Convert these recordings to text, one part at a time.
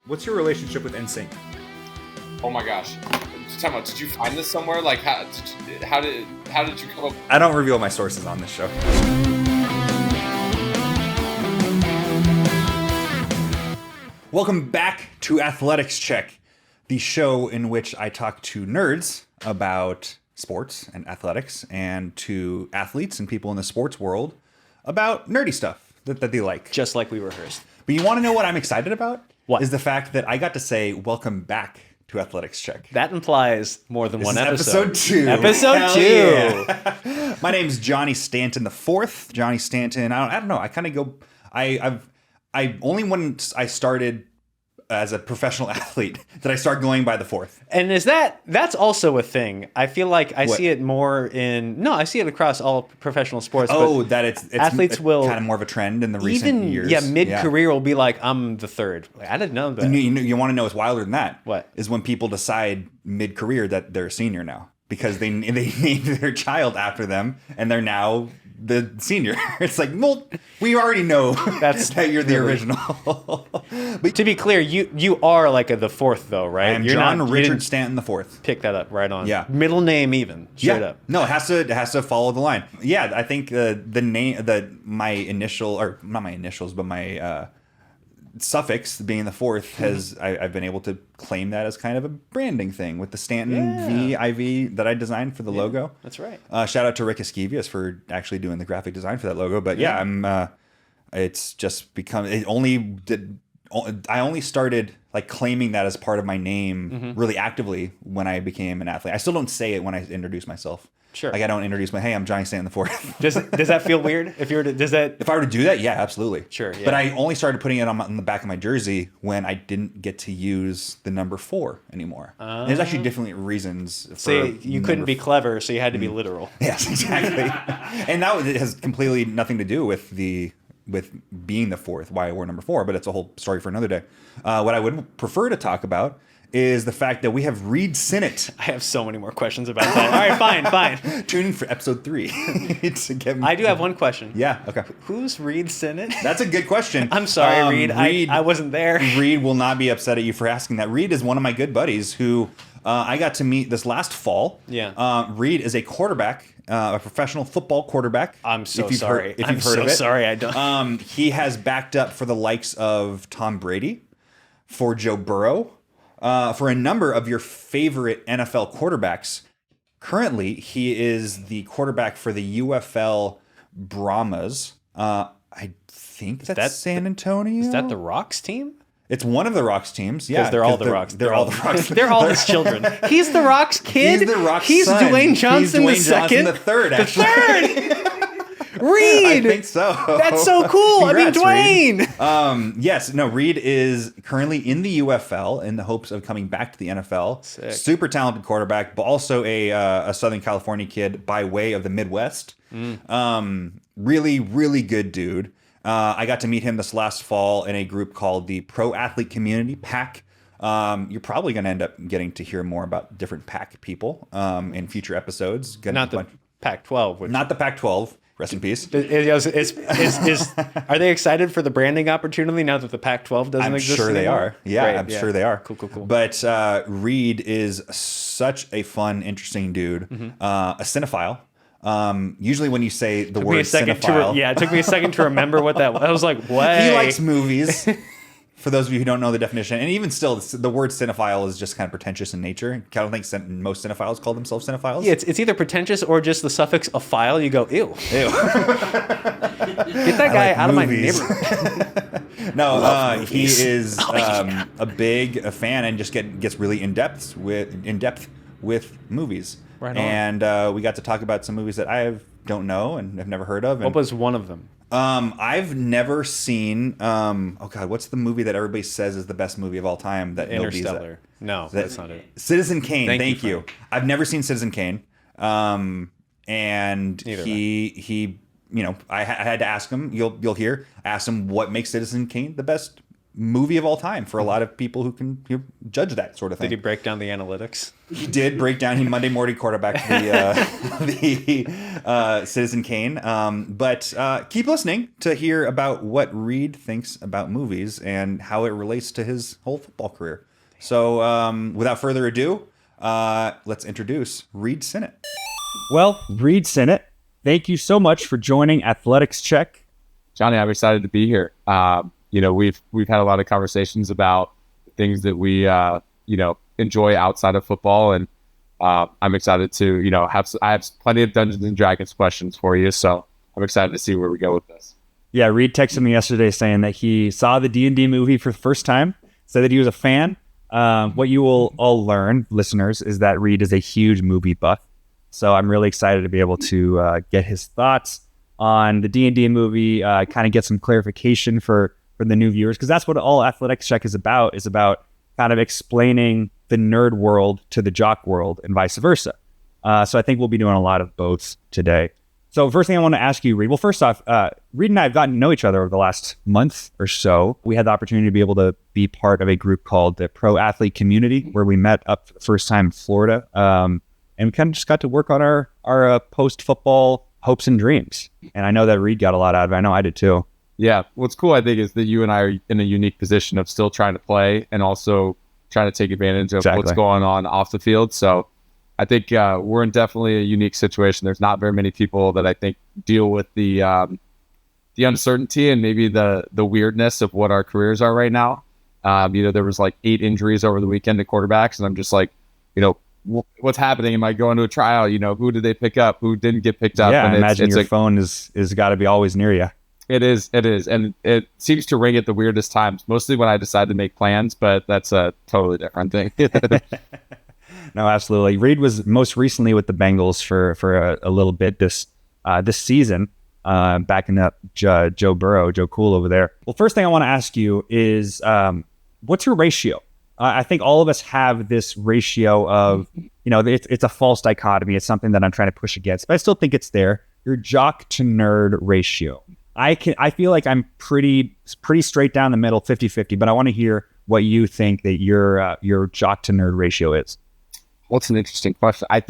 What's your relationship with NSYNC? Oh my gosh. Tell me, did you find this somewhere? Like, how did you come up? I don't reveal my sources on this show. Welcome back to Athletics Check, the show in which I talk to nerds about sports and athletics, and to athletes and people in the sports world about nerdy stuff that they like. Just like we rehearsed. But you want to know what I'm excited about? What? Is the fact that I got to say welcome back to Athletics Check. That implies more than This one is episode. Episode 2. Episode Hell 2. Yeah. My name's Johnny Stanton IV. Johnny Stanton. I don't know. I kind of go. I only when I started as a professional athlete did I start going by the fourth. And that's also a thing. I feel like I What? see it more I see it across all professional sports. Oh, but that it's athletes will kind of more of a trend in the recent even years. mid-career will be like, I'm the third. I didn't know that. You want to know what's wilder than that? What? Is when people decide mid-career that they're a senior now because they named their child after them and they're now the senior. It's like, well, we already know that you're the original. But to be clear, you are like the fourth though, right? I am You're John not, Richard Stanton IV. Pick that up right on. Yeah. Middle name even. Straight up. No, it has to follow the line. Yeah, I think the name my initial, or not my initials, but my suffix being the fourth has I've been able to claim that as kind of a branding thing with the Stanton IV that I designed for the logo. That's right. Shout out to Rick Esquivias for actually doing the graphic design for that logo. But yeah, I'm. It's just become. I only started like claiming that as part of my name really actively when I became an athlete. I still don't say it when I introduce myself. Sure. Like I don't introduce hey, I'm Johnny Stanton IV. Does that feel weird? If I were to do that, yeah, absolutely. Sure. Yeah. But I only started putting it on the back of my jersey when I didn't get to use the number 4 anymore. There's actually different reasons. So you couldn't be clever, so you had to be literal. Yes, exactly. And now it has completely nothing to do with being the fourth, why I wore number 4, but it's a whole story for another day. What I would prefer to talk about is the fact that we have Reid Sinnett. I have so many more questions about that. All right, fine. Tune in for episode 3 to get me. I do have one question. Yeah, okay. Who's Reid Sinnett? That's a good question. I'm sorry, Reid. I wasn't there. Reid will not be upset at you for asking that. Reid is one of my good buddies who I got to meet this last fall. Yeah. Reid is a quarterback, a professional football quarterback. I'm so sorry. If you've heard of it. Sorry, I don't. He has backed up for the likes of Tom Brady, for Joe Burrow, for a number of your favorite NFL quarterbacks. Currently, he is the quarterback for the UFL Brahmas. I think that's San Antonio. Is that the Rocks team? It's one of the Rocks teams. Yeah, because they're all the Rocks. They're all the Rocks. They're all his children. He's the Rocks kid. He's the Rocks He's son. Dwayne Johnson He's Dwayne the second. Johnson the third, actually. The third. Reid. I think so. That's so cool. Congrats, Dwayne. Yes. No. Reid is currently in the UFL in the hopes of coming back to the NFL. Sick. Super talented quarterback, but also a Southern California kid by way of the Midwest. Really, really good dude. I got to meet him this last fall in a group called the Pro Athlete Community, PAC. You're probably going to end up getting to hear more about different PAC people in future episodes. Not the Pac-12. Not the Pac-12. Rest in peace. Are they excited for the branding opportunity now that the Pac-12 doesn't exist anymore? I'm sure they are. Yeah, right, I'm sure they are. Cool. But Reid is such a fun, interesting dude. A cinephile. Usually when you say the word cinephile. It took me a second to remember what that was. I was like, what? He likes movies. For those of you who don't know the definition, and even still, the word cinephile is just kind of pretentious in nature. I don't think most cinephiles call themselves cinephiles. Yeah, it's either pretentious or just the suffix "ophile." You go, ew. Get that guy out of my neighborhood. No, he is a big fan and just gets really in depth with movies. Right on. And we got to talk about some movies that I don't know and have never heard of. What was one of them? I've never seen. What's the movie that everybody says is the best movie of all time? That Interstellar. No, that's not it. Citizen Kane. Thank you. Frank. I've never seen Citizen Kane. And Neither he, I had to ask him. You'll hear. I asked him what makes Citizen Kane the best movie of all time for a lot of people who can judge that sort of thing. Did he break down the analytics? He did break down. He Monday morning quarterbacked the Citizen Kane. But keep listening to hear about what Reid thinks about movies and how it relates to his whole football career. So without further ado, let's introduce Reid Sinnett. Well, Reid Sinnett, thank you so much for joining Athletics Check. Johnny, I'm excited to be here. We've had a lot of conversations about things that we enjoy outside of football, and I'm excited to I have plenty of Dungeons and Dragons questions for you, so I'm excited to see where we go with this. Yeah, Reid texted me yesterday saying that he saw the D&D movie for the first time, said that he was a fan. What you will all learn, listeners, is that Reid is a huge movie buff, so I'm really excited to be able to get his thoughts on the D&D movie, kind of get some clarification for the new viewers, because that's what all Athletics Check is about kind of explaining the nerd world to the jock world and vice versa. So I think we'll be doing a lot of both today. So first thing I want to ask you, Reid. Well, first off, Reid and I have gotten to know each other over the last month or so. We had the opportunity to be able to be part of a group called the Pro Athlete Community, where we met up for the first time in Florida. And we kind of just got to work on our post-football hopes and dreams. And I know that Reid got a lot out of it. I know I did too. Yeah. What's cool, I think, is that you and I are in a unique position of still trying to play and also trying to take advantage of what's going on off the field. So I think we're in definitely a unique situation. There's not very many people that I think deal with the uncertainty and maybe the weirdness of what our careers are right now. There was like 8 injuries over the weekend to quarterbacks, and I'm just like, what's happening? Am I going to a trial? Who did they pick up? Who didn't get picked up? Yeah, and I imagine your phone is got to be always near you. It is. And it seems to ring at the weirdest times, mostly when I decide to make plans, but that's a totally different thing. No, absolutely. Reid was most recently with the Bengals for a little bit this season, backing up Joe Burrow, Joe Cool over there. Well, first thing I want to ask you is, what's your ratio? I think all of us have this ratio of, it's a false dichotomy. It's something that I'm trying to push against, but I still think it's there. Your jock to nerd ratio. I feel like I'm pretty straight down the middle, 50-50, but I want to hear what you think that your jock to nerd ratio is. What's an interesting question? I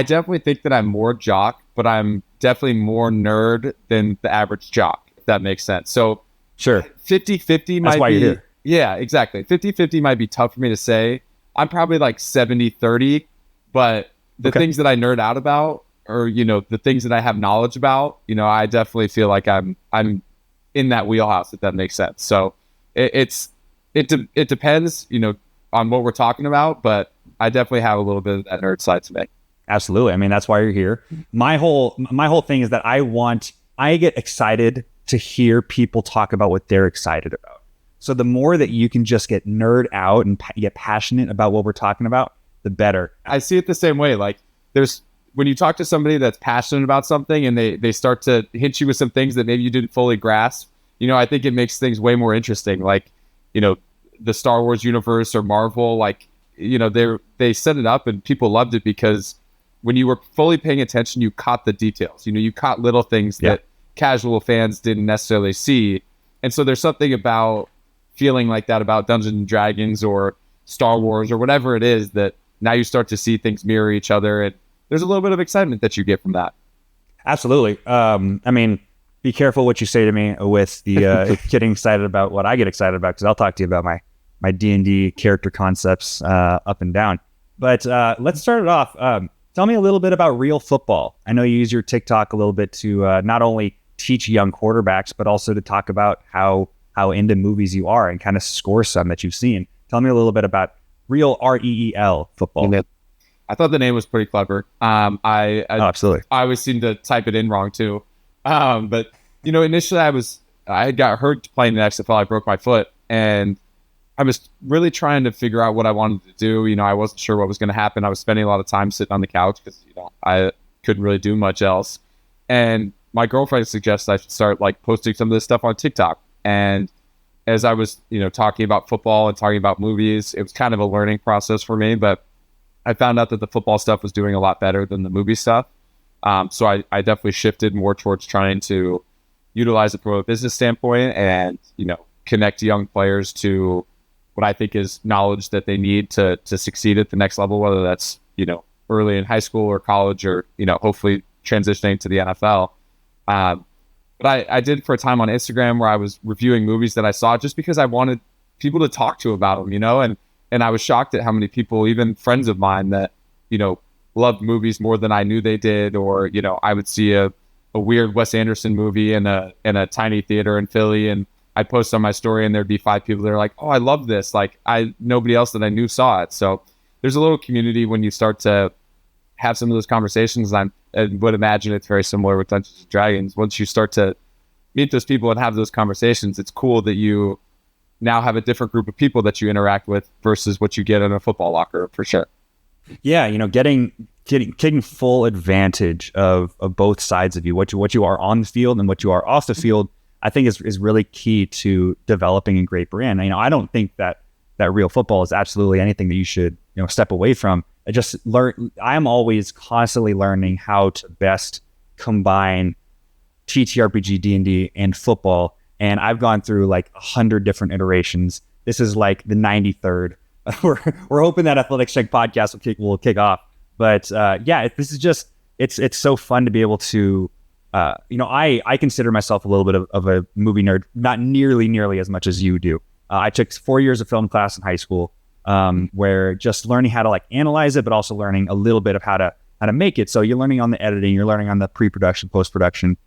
definitely think that I'm more jock, but I'm definitely more nerd than the average jock, if that makes sense. So sure, 50-50 might be. You're here. Yeah, exactly. 50-50 might be tough for me to say. I'm probably like 70-30, but the things that I nerd out about, or the things that I have knowledge about, I definitely feel like I'm in that wheelhouse, if that makes sense. So it depends, on what we're talking about, but I definitely have a little bit of that nerd side to me. Absolutely. I mean, that's why you're here. My whole thing is that I get excited to hear people talk about what they're excited about. So the more that you can just get nerd out and get passionate about what we're talking about, the better. I see it the same way. Like when you talk to somebody that's passionate about something and they start to hit you with some things that maybe you didn't fully grasp, I think it makes things way more interesting. Like, the Star Wars universe or Marvel, like, they set it up and people loved it because when you were fully paying attention, you caught the details. You caught little things that casual fans didn't necessarily see. And so there's something about feeling like that about Dungeons and Dragons or Star Wars or whatever it is, that now you start to see things mirror each other, and there's a little bit of excitement that you get from that. Absolutely. I mean, be careful what you say to me with the getting excited about what I get excited about, because I'll talk to you about my D&D character concepts up and down. But let's start it off. Tell me a little bit about real football. I know you use your TikTok a little bit to not only teach young quarterbacks, but also to talk about how into movies you are and kind of score some that you've seen. Tell me a little bit about real REEL football. I thought the name was pretty clever. Absolutely. I always seem to type it in wrong too. But initially I got hurt playing the XFL. I broke my foot, and I was really trying to figure out what I wanted to do. I wasn't sure what was going to happen. I was spending a lot of time sitting on the couch because I couldn't really do much else. And my girlfriend suggested I should start like posting some of this stuff on TikTok. And as I was, talking about football and talking about movies, it was kind of a learning process for me. But I found out that the football stuff was doing a lot better than the movie stuff. So I definitely shifted more towards trying to utilize it from a business standpoint and, connect young players to what I think is knowledge that they need to succeed at the next level, whether that's, early in high school or college or, hopefully transitioning to the NFL. But I did for a time on Instagram where I was reviewing movies that I saw just because I wanted people to talk to about them, and I was shocked at how many people, even friends of mine that, loved movies more than I knew they did. Or, I would see a weird Wes Anderson movie in a tiny theater in Philly, and I'd post on my story and there'd be 5 people that are like, oh, I love this. Like nobody else that I knew saw it. So there's a little community when you start to have some of those conversations. I would imagine it's very similar with Dungeons and Dragons. Once you start to meet those people and have those conversations, it's cool that you now have a different group of people that you interact with versus what you get in a football locker, for sure. Yeah, getting full advantage of both sides of you, what you are on the field and what you are off the field, I think is really key to developing a great brand. I don't think that real football is absolutely anything that you should step away from. I'm always constantly learning how to best combine TTRPG, D&D, and football. And I've gone through like 100 different iterations. This is like the 93rd. We're hoping that Athletics Check podcast will kick off. But this is just it's so fun to be able to. I consider myself a little bit of a movie nerd, not nearly as much as you do. I took 4 years of film class in high school, where just learning how to like analyze it, but also learning a little bit of how to make it. So you're learning on the editing, you're learning on the pre-production, post-production,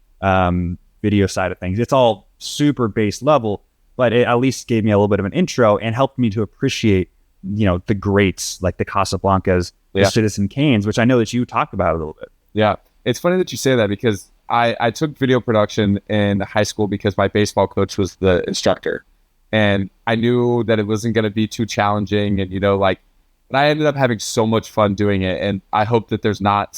video side of things. It's all super base level, but it at least gave me a little bit of an intro and helped me to appreciate, the greats like the Casablancas, the Citizen Kanes, which I know that you talked about a little bit. Yeah. It's funny that you say that because I took video production in high school because my baseball coach was the instructor. And I knew that it wasn't going to be too challenging. And, but I ended up having so much fun doing it. And I hope that they're not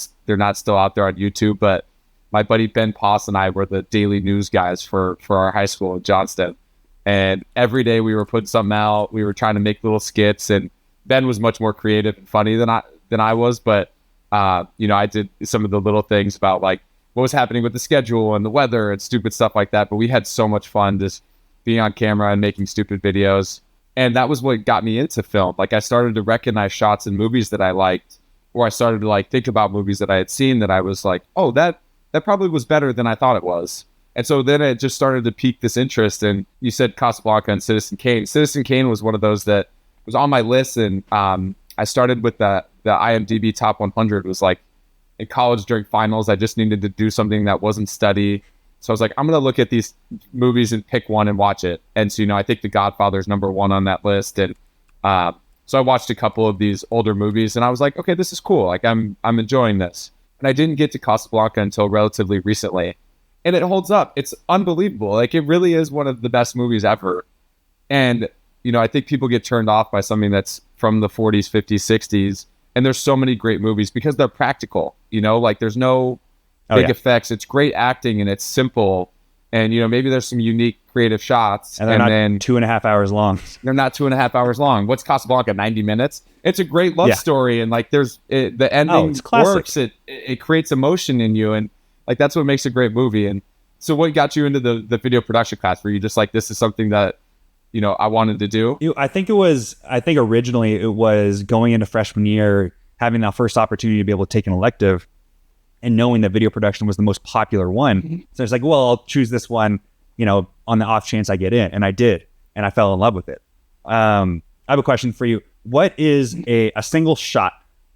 still out there on YouTube. But my buddy Ben Poss and I were the daily news guys for our high school in Johnston. And every day we were putting something out. We were trying to make little skits. And Ben was much more creative and funny than I was. But, I did some of the little things about like what was happening with the schedule and the weather and stupid stuff like that. But we had so much fun just being on camera and making stupid videos. And that was what got me into film. Like I started to recognize shots in movies that I liked, or I started to like think about movies that I had seen that I was like, oh, that probably was better than I thought it was. And so then it just started to pique this interest. And you said Casablanca and Citizen Kane. Citizen Kane was one of those that was on my list. And I started with the IMDb top 100. It was like in college during finals, I just needed to do something that wasn't study. So I was like, I'm going to look at these movies and pick one and watch it. And so, I think The Godfather is number 1 on that list. And so I watched a couple of these older movies and I was like, okay, this is cool. Like I'm enjoying this. And I didn't get to Casablanca until relatively recently. And it holds up. It's unbelievable. Like it really is one of the best movies ever. And, I think people get turned off by something that's from the 40s, 50s, 60s. And there's so many great movies because they're practical, like there's no big effects. It's great acting and it's simple. And, maybe there's some unique creative shots. And they're not 2.5 hours long. They're not 2.5 hours long. What's Casablanca, 90 minutes? It's a great love story. And like the ending works. It creates emotion in you. And like, that's what makes a great movie. And so what got you into the video production class? Were you just like, this is something that, I wanted to do? I think originally it was going into freshman year, having that first opportunity to be able to take an elective and knowing that video production was the most popular one. Mm-hmm. So it's like, well, I'll choose this one, on the off chance I get in. And I did. And I fell in love with it. I have a question for you. What is a single shot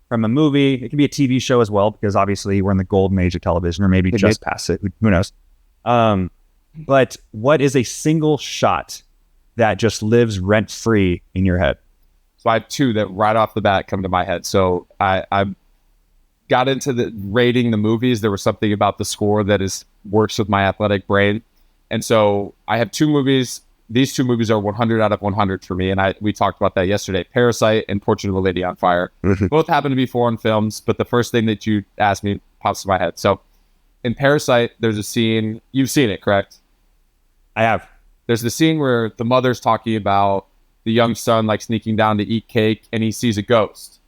from a movie? It can be a TV show as well, because obviously we're in the golden age of television, or maybe just past it. Who knows? But what is a single shot that just lives rent free in your head? So I have 2 that right off the bat come to my head. So I got into the rating the movies. There was something about the score that works with my athletic brain. And so I have 2 movies. These 2 movies are 100 out of 100 for me. And we talked about that yesterday. Parasite and Portrait of a Lady on Fire. Mm-hmm. Both happen to be foreign films, but the first thing that you asked me pops in my head. So in Parasite, there's a scene. You've seen it, correct? I have. There's the scene where the mother's talking about the young son like sneaking down to eat cake, and he sees a ghost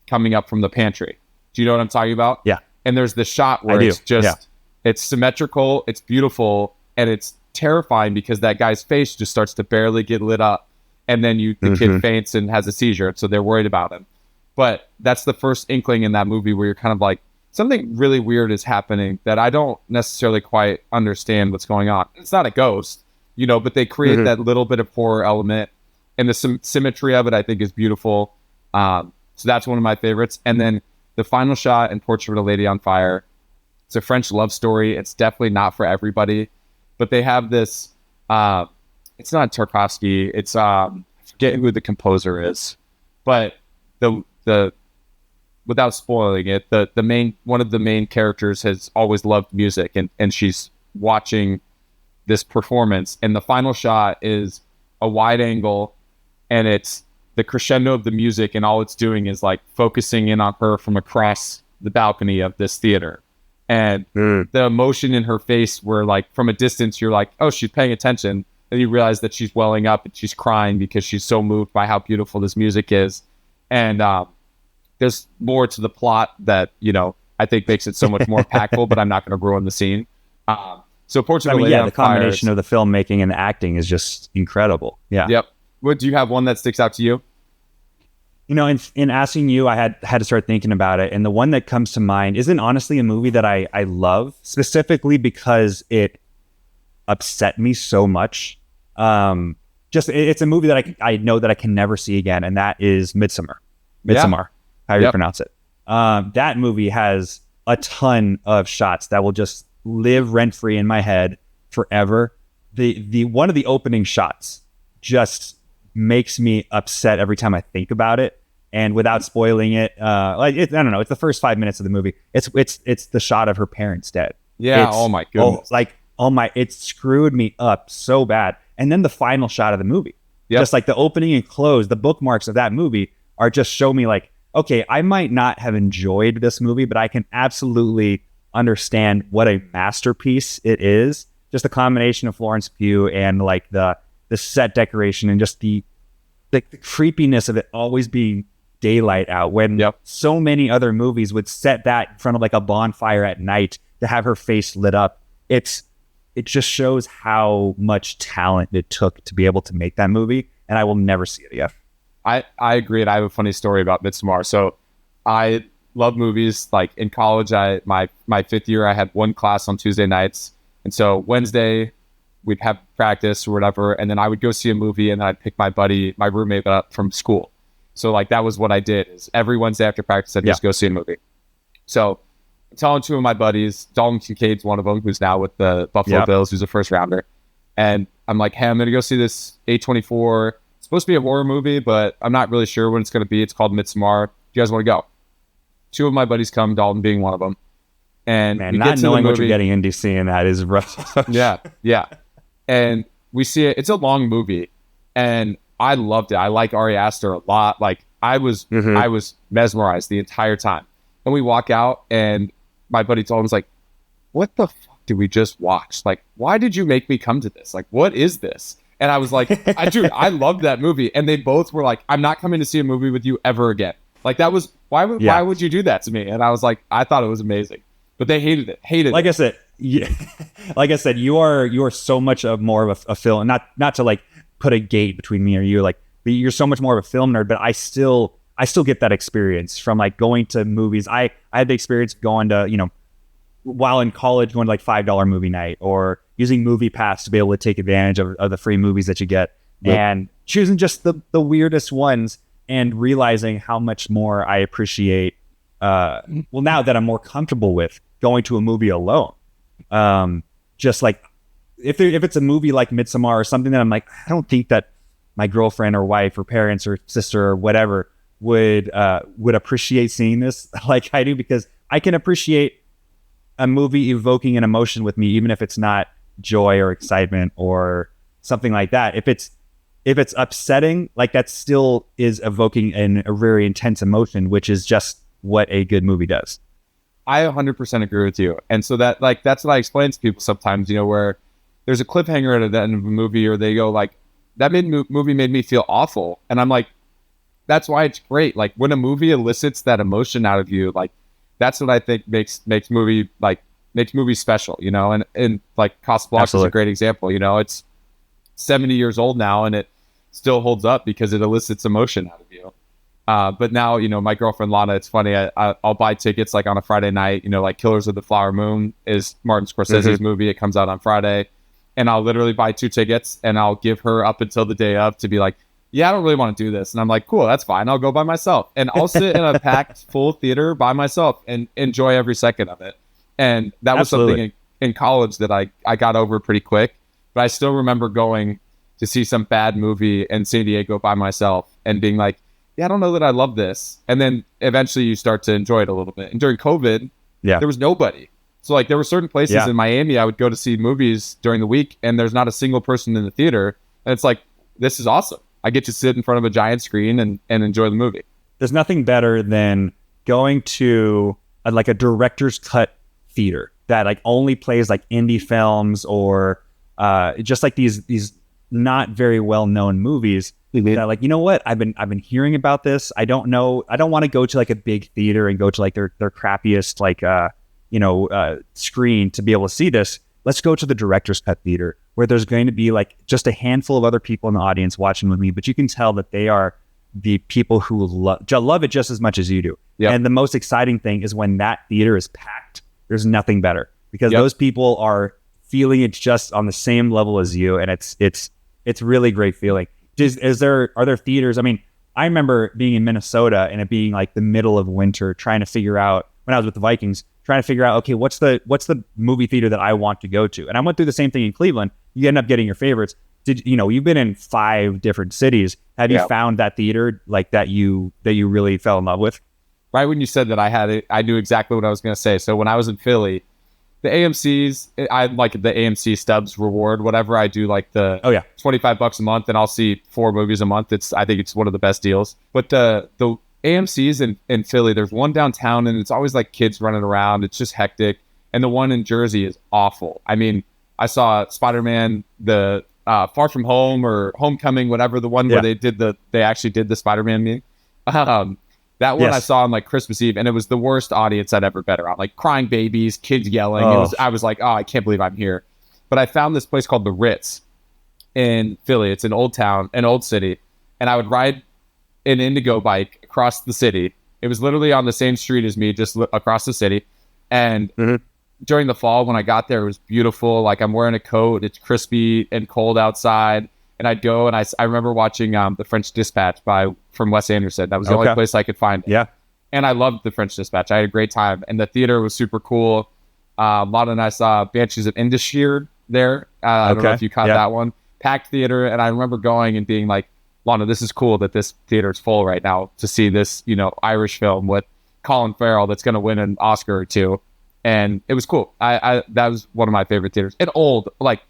coming up from the pantry. Do you know what I'm talking about? Yeah. And there's the shot where it's just, it's symmetrical, it's beautiful, and it's terrifying because that guy's face just starts to barely get lit up, and then the kid faints and has a seizure, so they're worried about him. But that's the first inkling in that movie where you're kind of like, something really weird is happening that I don't necessarily quite understand what's going on. It's not a ghost, but they create that little bit of horror element, and the symmetry of it I think is beautiful. So that's one of my favorites. And then the final shot in Portrait of a Lady on Fire. It's a French love story. It's definitely not for everybody, but they have this. It's not Tarkovsky. It's I forget who the composer is, but the without spoiling it, one of the main characters has always loved music, and she's watching this performance, and the final shot is a wide angle, and it's the crescendo of the music, and all it's doing is like focusing in on her from across the balcony of this theater. And the emotion in her face where like from a distance, you're like, oh, she's paying attention. And you realize that she's welling up and she's crying because she's so moved by how beautiful this music is. And there's more to the plot that, I think makes it so much more impactful, but I'm not going to ruin the scene. So Portrait of a Lady on the Fire combination of the filmmaking and the acting is just incredible. Yeah. Yep. What do you have one that sticks out to you? In asking you, I had to start thinking about it. And the one that comes to mind isn't honestly a movie that I love, specifically because it upset me so much. It's a movie that I know that I can never see again, and that is Midsommar. However you pronounce it. That movie has a ton of shots that will just live rent-free in my head forever. The one of the opening shots just makes me upset every time I think about it. And without spoiling it, I don't know. It's the first 5 minutes of the movie. It's the shot of her parents dead. Yeah. Oh my goodness. It screwed me up so bad. And then the final shot of the movie, just like the opening and close, the bookmarks of that movie are just show me like, okay, I might not have enjoyed this movie, but I can absolutely understand what a masterpiece it is. Just the combination of Florence Pugh and like the set decoration and just the creepiness of it always being daylight out when so many other movies would set that in front of like a bonfire at night to have her face lit up. It just shows how much talent it took to be able to make that movie, and I will never see it again. I agree, and I have a funny story about Midsommar. So I love movies. Like in college, my fifth year, I had one class on Tuesday nights, and so Wednesday we'd have practice or whatever, and then I would go see a movie, and then I'd pick my roommate up from school. So like that was what I did. Is every Wednesday after practice, I'd just go see a movie. So I'm telling two of my buddies, Dalton Kincaid's one of them, who's now with the Buffalo Bills, who's a first rounder, and I'm like, hey, I'm gonna go see this A24. It's supposed to be a horror movie, but I'm not really sure when it's gonna be. It's called Midsommar. Do you guys want to go? Two of my buddies come, Dalton being one of them. And man, not knowing what you're getting into seeing that is rough. yeah. And we see it. It's a long movie, and I loved it. I like Ari Aster a lot. Like I was mesmerized the entire time. And we walk out, and my buddy told him, like, "What the fuck did we just watch? Like, why did you make me come to this? Like, what is this?" And I was like, I loved that movie. And they both were like, "I'm not coming to see a movie with you ever again." Like that was why would you do that to me? And I was like, I thought it was amazing, but they hated it. Like I said, like I said, you are so much more of a film. Not to like put a gate between me or you. Like you're so much more of a film nerd, but I still get that experience from like going to movies. I had the experience of going to while in college, going to like $5 movie night or using Movie Pass to be able to take advantage of the free movies that you get and choosing just the weirdest ones. And realizing how much more I appreciate, now that I'm more comfortable with going to a movie alone. Just like if it's a movie like Midsommar or something that I'm like, I don't think that my girlfriend or wife or parents or sister or whatever would appreciate seeing this like I do, because I can appreciate a movie evoking an emotion with me, even if it's not joy or excitement or something like that. If it's upsetting, like that still is evoking a very intense emotion, which is just what a good movie does. I 100% agree with you. And so that's what I explain to people sometimes, where there's a cliffhanger at the end of a movie, or they go like, that movie made me feel awful. And I'm like, that's why it's great. Like when a movie elicits that emotion out of you, like that's what I think makes movie like makes movies special, you know, and like Casablanca is a great example. You know, it's 70 years old now and it still holds up because it elicits emotion out of you. But now, you know, my girlfriend Lana, it's funny, I'll buy tickets like on a Friday night, you know, like Killers of the Flower Moon is Martin Scorsese's movie. It comes out on Friday. And I'll literally buy 2 tickets and I'll give her up until the day of to be like, yeah, I don't really want to do this. And I'm like, cool, that's fine. I'll go by myself. And I'll sit in a packed full theater by myself and enjoy every second of it. And that was something in college that I got over pretty quick. But I still remember going to see some bad movie in San Diego by myself and being like, yeah, I don't know that I love this. And then eventually you start to enjoy it a little bit. And during COVID, there was nobody. So like there were certain places in Miami I would go to see movies during the week and there's not a single person in the theater. And it's like, this is awesome. I get to sit in front of a giant screen and enjoy the movie. There's nothing better than going to like a director's cut theater that like only plays like indie films or just like these not very well known movies that like, you know what, I've been hearing about this. I don't want to go to like a big theater and go to like their crappiest like screen to be able to see this. Let's go to the director's cut theater where there's going to be like just a handful of other people in the audience watching with me, but you can tell that they are the people who love it just as much as you do. Yep. And the most exciting thing is when that theater is packed, there's nothing better because those people are feeling it just on the same level as you. And it's really great feeling. Are there theaters? I mean, I remember being in Minnesota and it being like the middle of winter trying to figure out when I was with the Vikings, trying to figure out, okay, what's the movie theater that I want to go to? And I went through the same thing in Cleveland. You end up getting your favorites. You've been in 5 different cities. Have you found that theater like that you really fell in love with? Right when you said that, I knew exactly what I was going to say. So when I was in Philly, the AMC's, I like the AMC Stubs reward, whatever I do, like the $25 a month, and I'll see 4 movies a month. I think it's one of the best deals. But the AMC's in Philly, there's one downtown and it's always like kids running around. It's just hectic. And the one in Jersey is awful. I mean, I saw Spider-Man, the Far From Home or Homecoming, whatever, the one where they actually did the Spider-Man meme. That one I saw on like Christmas Eve and it was the worst audience I'd ever been around. Like crying babies, kids yelling. I was like, oh, I can't believe I'm here. But I found this place called the Ritz in Philly. It's an old town, an old city. And I would ride an Indigo bike across the city. It was literally on the same street as me, just across the city. And during the fall, when I got there, it was beautiful. Like I'm wearing a coat. It's crispy and cold outside. And I'd go and I remember watching The French Dispatch from Wes Anderson. That was the only place I could find it. Yeah. And I loved The French Dispatch. I had a great time. And the theater was super cool. Lana and I saw Banshees of Inisherin there. I don't know if you caught that one. Packed theater. And I remember going and being like, Lana, this is cool that this theater is full right now to see this, Irish film with Colin Farrell that's going to win an Oscar or 2. And it was cool. That was one of my favorite theaters. And old, like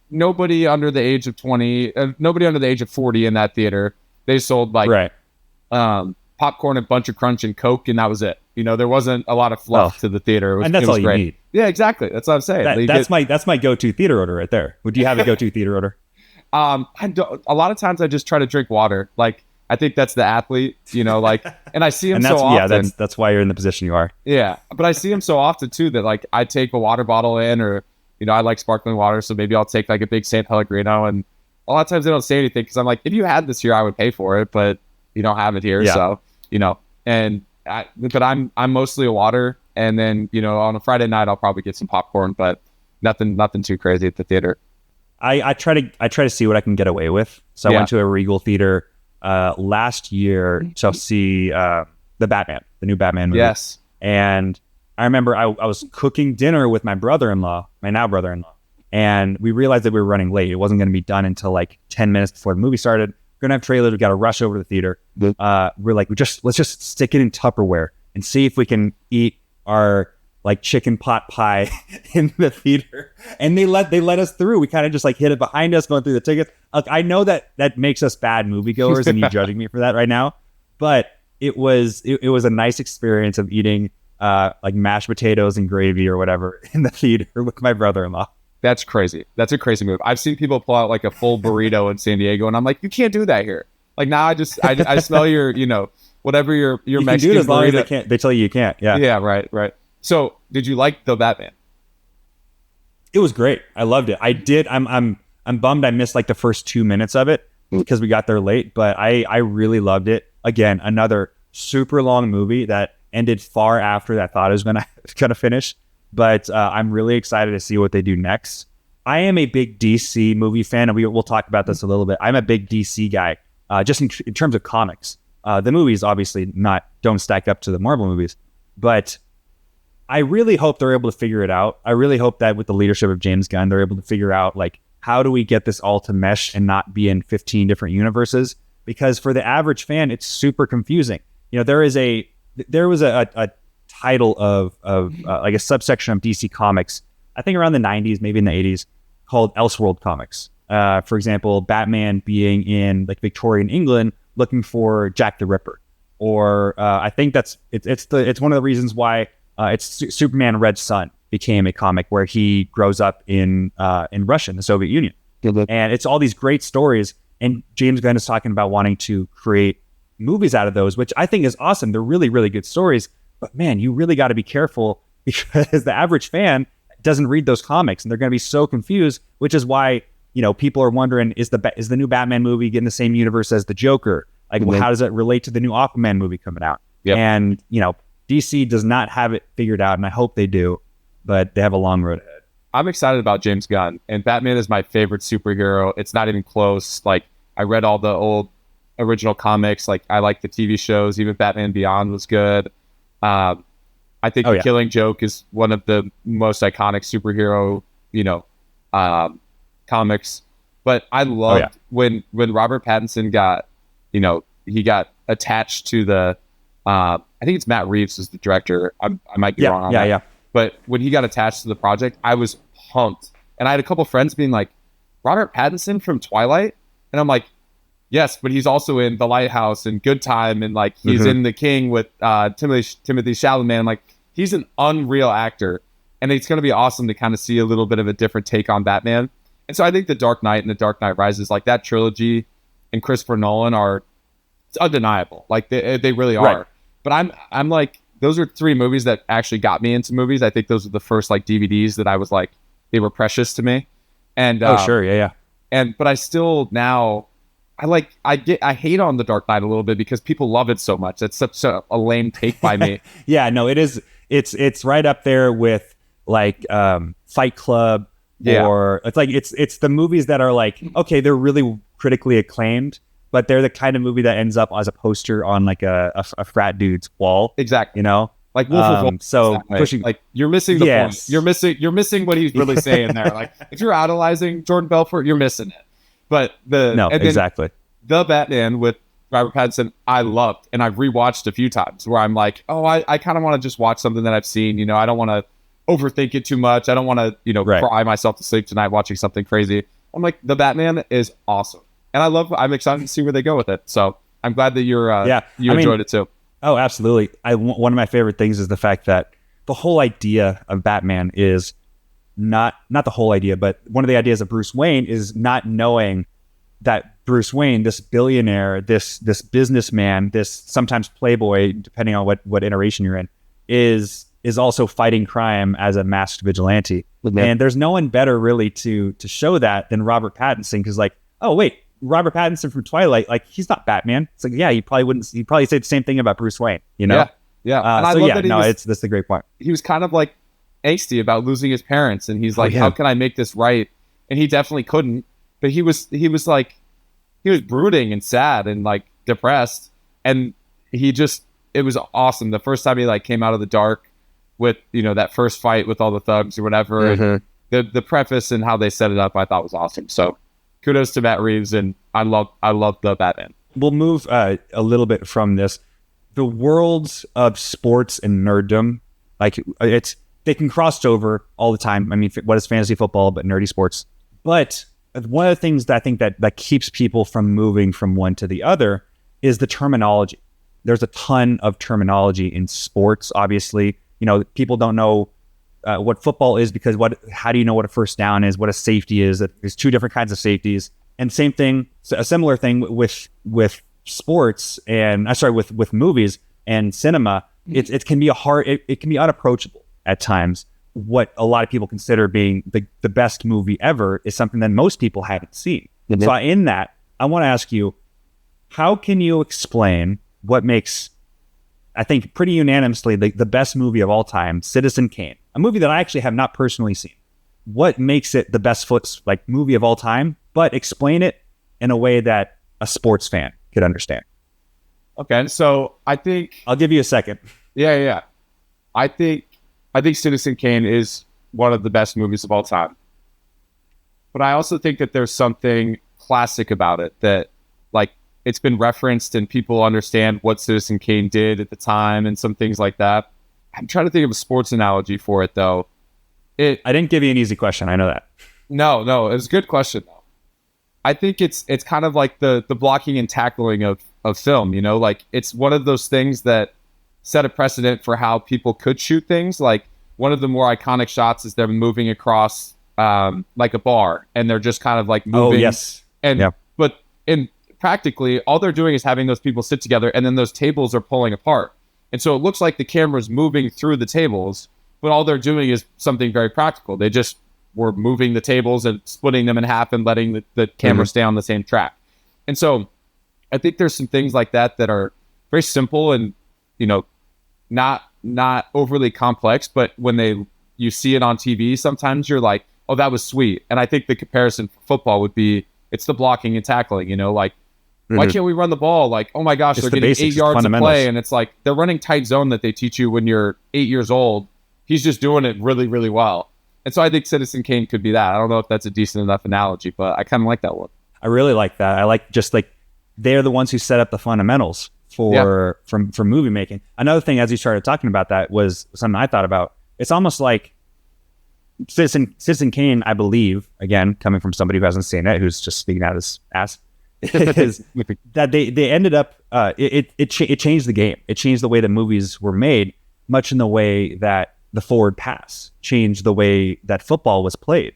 nobody under the age of 20, nobody under the age of 40 in that theater. They sold like popcorn and Bunch of Crunch and Coke, and that was it. There wasn't a lot of fluff to the theater. And that's all you need. Yeah, exactly. That's what I'm saying. That's my go-to theater order right there. Would you have a go-to theater order? A lot of times I just try to drink water. Like I think that's the athlete, and I see him so often. Yeah, that's why you're in the position you are. Yeah, but I see him so often too that like I take a water bottle in, or I like sparkling water, so maybe I'll take like a big San Pellegrino. And a lot of times they don't say anything because I'm like, if you had this here, I would pay for it, but you don't have it here, so but I'm mostly a water, and then on a Friday night I'll probably get some popcorn, but nothing too crazy at the theater. I try to see what I can get away with. So I went to a Regal theater last year to see the new Batman movie. Yes. And I remember I was cooking dinner with my brother-in-law, my now brother-in-law, and we realized that we were running late. It wasn't going to be done until like 10 minutes before the movie started. We're going to have trailers. We got to rush over to the theater. We're like, let's just stick it in Tupperware and see if we can eat our like chicken pot pie in the theater. And they let us through. We kind of just like hid it behind us going through the tickets. Look, I know that makes us bad moviegoers and you judging me for that right now, but it was a nice experience of eating like mashed potatoes and gravy or whatever in the theater with my brother-in-law. That's crazy. That's a crazy move. I've seen people pull out like a full burrito in San Diego, and I'm like, you can't do that here. Like now I smell your, whatever your you Mexican can do it as long burrito. as they tell you can't. Yeah. Yeah. Right. So, did you like the Batman? It was great. I loved it. I did. I'm bummed I missed like the first 2 minutes of it because we got there late, but I really loved it. Again, another super long movie that ended far after I thought it was gonna finish. But I'm really excited to see what they do next. I am a big DC movie fan, and we'll talk about this a little bit. I'm a big DC guy, just in terms of comics. The movies obviously don't stack up to the Marvel movies, but I really hope they're able to figure it out. I really hope that with the leadership of James Gunn, they're able to figure out like how do we get this all to mesh and not be in 15 different universes? Because for the average fan, it's super confusing. You know, there was a title of like a subsection of DC Comics, I think around the 90s, maybe in the 80s, called Elseworld Comics. For example, Batman being in like Victorian England looking for Jack the Ripper, or I think it's one of the reasons why Superman Red Sun became a comic where he grows up in Russia, in the Soviet Union, and it's all these great stories. And James Gunn is talking about wanting to create movies out of those, which I think is awesome. They're really, really good stories. But man, you really got to be careful because the average fan doesn't read those comics and they're going to be so confused, which is why, you know, people are wondering, is the new Batman movie getting the same universe as the Joker? Like, well, how does it relate to the new Aquaman movie coming out? Yep. And, you know, DC does not have it figured out, and I hope they do, but they have a long road ahead. I'm excited about James Gunn, and Batman is my favorite superhero. It's not even close. Like, I read all the old original comics. Like, I like the TV shows. Even Batman Beyond was good. I think The Killing Joke is one of the most iconic superhero, comics. But I loved when Robert Pattinson got, he got attached to the, I think it's Matt Reeves is the director. I might be wrong on that. But when he got attached to the project, I was pumped. And I had a couple friends being like, Robert Pattinson from Twilight? And I'm like, yes, but he's also in The Lighthouse and Good Time, and like he's in The King with Timothy Chalamet. I'm like, he's an unreal actor, and it's going to be awesome to kind of see a little bit of a different take on Batman. And so I think The Dark Knight and The Dark Knight Rises, like that trilogy, and Christopher Nolan it's undeniable. Like they really are. Right. But I'm like, those are three movies that actually got me into movies. I think those are the first like DVDs that I was like, they were precious to me. And but I still now. I hate on The Dark Knight a little bit because people love it so much. It's such a lame take by me. Yeah, no, it is. It's right up there with like Fight Club, or it's like it's the movies that are like, okay, they're really critically acclaimed, but they're the kind of movie that ends up as a poster on like a frat dude's wall. Exactly. You know, like Wolf of Wall. So pushing, like you're missing the point. You're missing what he's really saying there. Like if you're idolizing Jordan Belfort, you're missing it. But exactly. The Batman with Robert Pattinson, I loved, and I've rewatched a few times where I'm like, oh, I kind of want to just watch something that I've seen. I don't want to overthink it too much. I don't want to, cry myself to sleep tonight watching something crazy. I'm like, the Batman is awesome, and I'm excited to see where they go with it. So I'm glad that you enjoyed it too. Oh, absolutely. One of my favorite things is the fact that the whole idea of Batman is not the whole idea, but one of the ideas of Bruce Wayne is not knowing that Bruce Wayne, this billionaire, this businessman, this sometimes playboy, depending on what iteration you're in, is also fighting crime as a masked vigilante. Mm-hmm. And there's no one better really to show that than Robert Pattinson, because like, oh wait, Robert Pattinson from Twilight, like he's not Batman. It's like, yeah, he'd probably say the same thing about Bruce Wayne, Yeah. And I love that that's a great point. He was kind of like angsty about losing his parents, and he's like, how can I make this right? And he definitely couldn't, but he was brooding and sad and like depressed, and it was awesome. The first time he like came out of the dark with that first fight with all the thugs or whatever, and the preface and how they set it up, I thought was awesome. So kudos to Matt Reeves, and I love the Batman. We'll move a little bit from this. The worlds of sports and nerddom, like they can cross over all the time. I mean, what is fantasy football but nerdy sports? But one of the things that I think that keeps people from moving from one to the other is the terminology. There's a ton of terminology in sports. Obviously, people don't know what football is because how do you know what a first down is, what a safety is? There's two different kinds of safeties. And same thing, a similar thing with sports and with movies and cinema. It can be it can be unapproachable. at times, what a lot of people consider being the best movie ever is something that most people haven't seen. Mm-hmm. So in that, I want to ask you, how can you explain what makes, I think pretty unanimously, the best movie of all time, Citizen Kane, a movie that I actually have not personally seen? What makes it the best movie of all time, but explain it in a way that a sports fan could understand? Okay, so I think I'll give you a second. Yeah. I think Citizen Kane is one of the best movies of all time. But I also think that there's something classic about it that, like, it's been referenced and people understand what Citizen Kane did at the time and some things like that. I'm trying to think of a sports analogy for it, though. I didn't give you an easy question. I know that. No, it's a good question, though. I think it's kind of like the blocking and tackling of film, you know? Like, it's one of those things that set a precedent for how people could shoot things. Like, one of the more iconic shots is they're moving across like a bar, and they're just kind of like moving. Oh, yes. And yeah. But practically, all they're doing is having those people sit together, and then those tables are pulling apart. And so it looks like the camera's moving through the tables, but all they're doing is something very practical. They just were moving the tables and splitting them in half and letting the camera stay on the same track. And so I think there's some things like that that are very simple and, you know, not overly complex, but when you see it on TV, sometimes you're like, oh, that was sweet. And I think the comparison for football would be, it's the blocking and tackling, you know, like, why can't we run the ball? Like, oh my gosh, they're getting basics, 8 yards of play. And it's like, they're running tight zone that they teach you when you're 8 years old. He's just doing it really, really well. And so I think Citizen Kane could be that. I don't know if that's a decent enough analogy, but I kind of like that one. I really like that. I like just like, they're the ones who set up the fundamentals for movie making. Another thing, as you started talking about that, was something I thought about. It's almost like Citizen Kane, I believe, again, coming from somebody who hasn't seen it, who's just speaking out his ass, is that they ended up, it changed the game. It changed the way that movies were made, much in the way that the forward pass changed the way that football was played.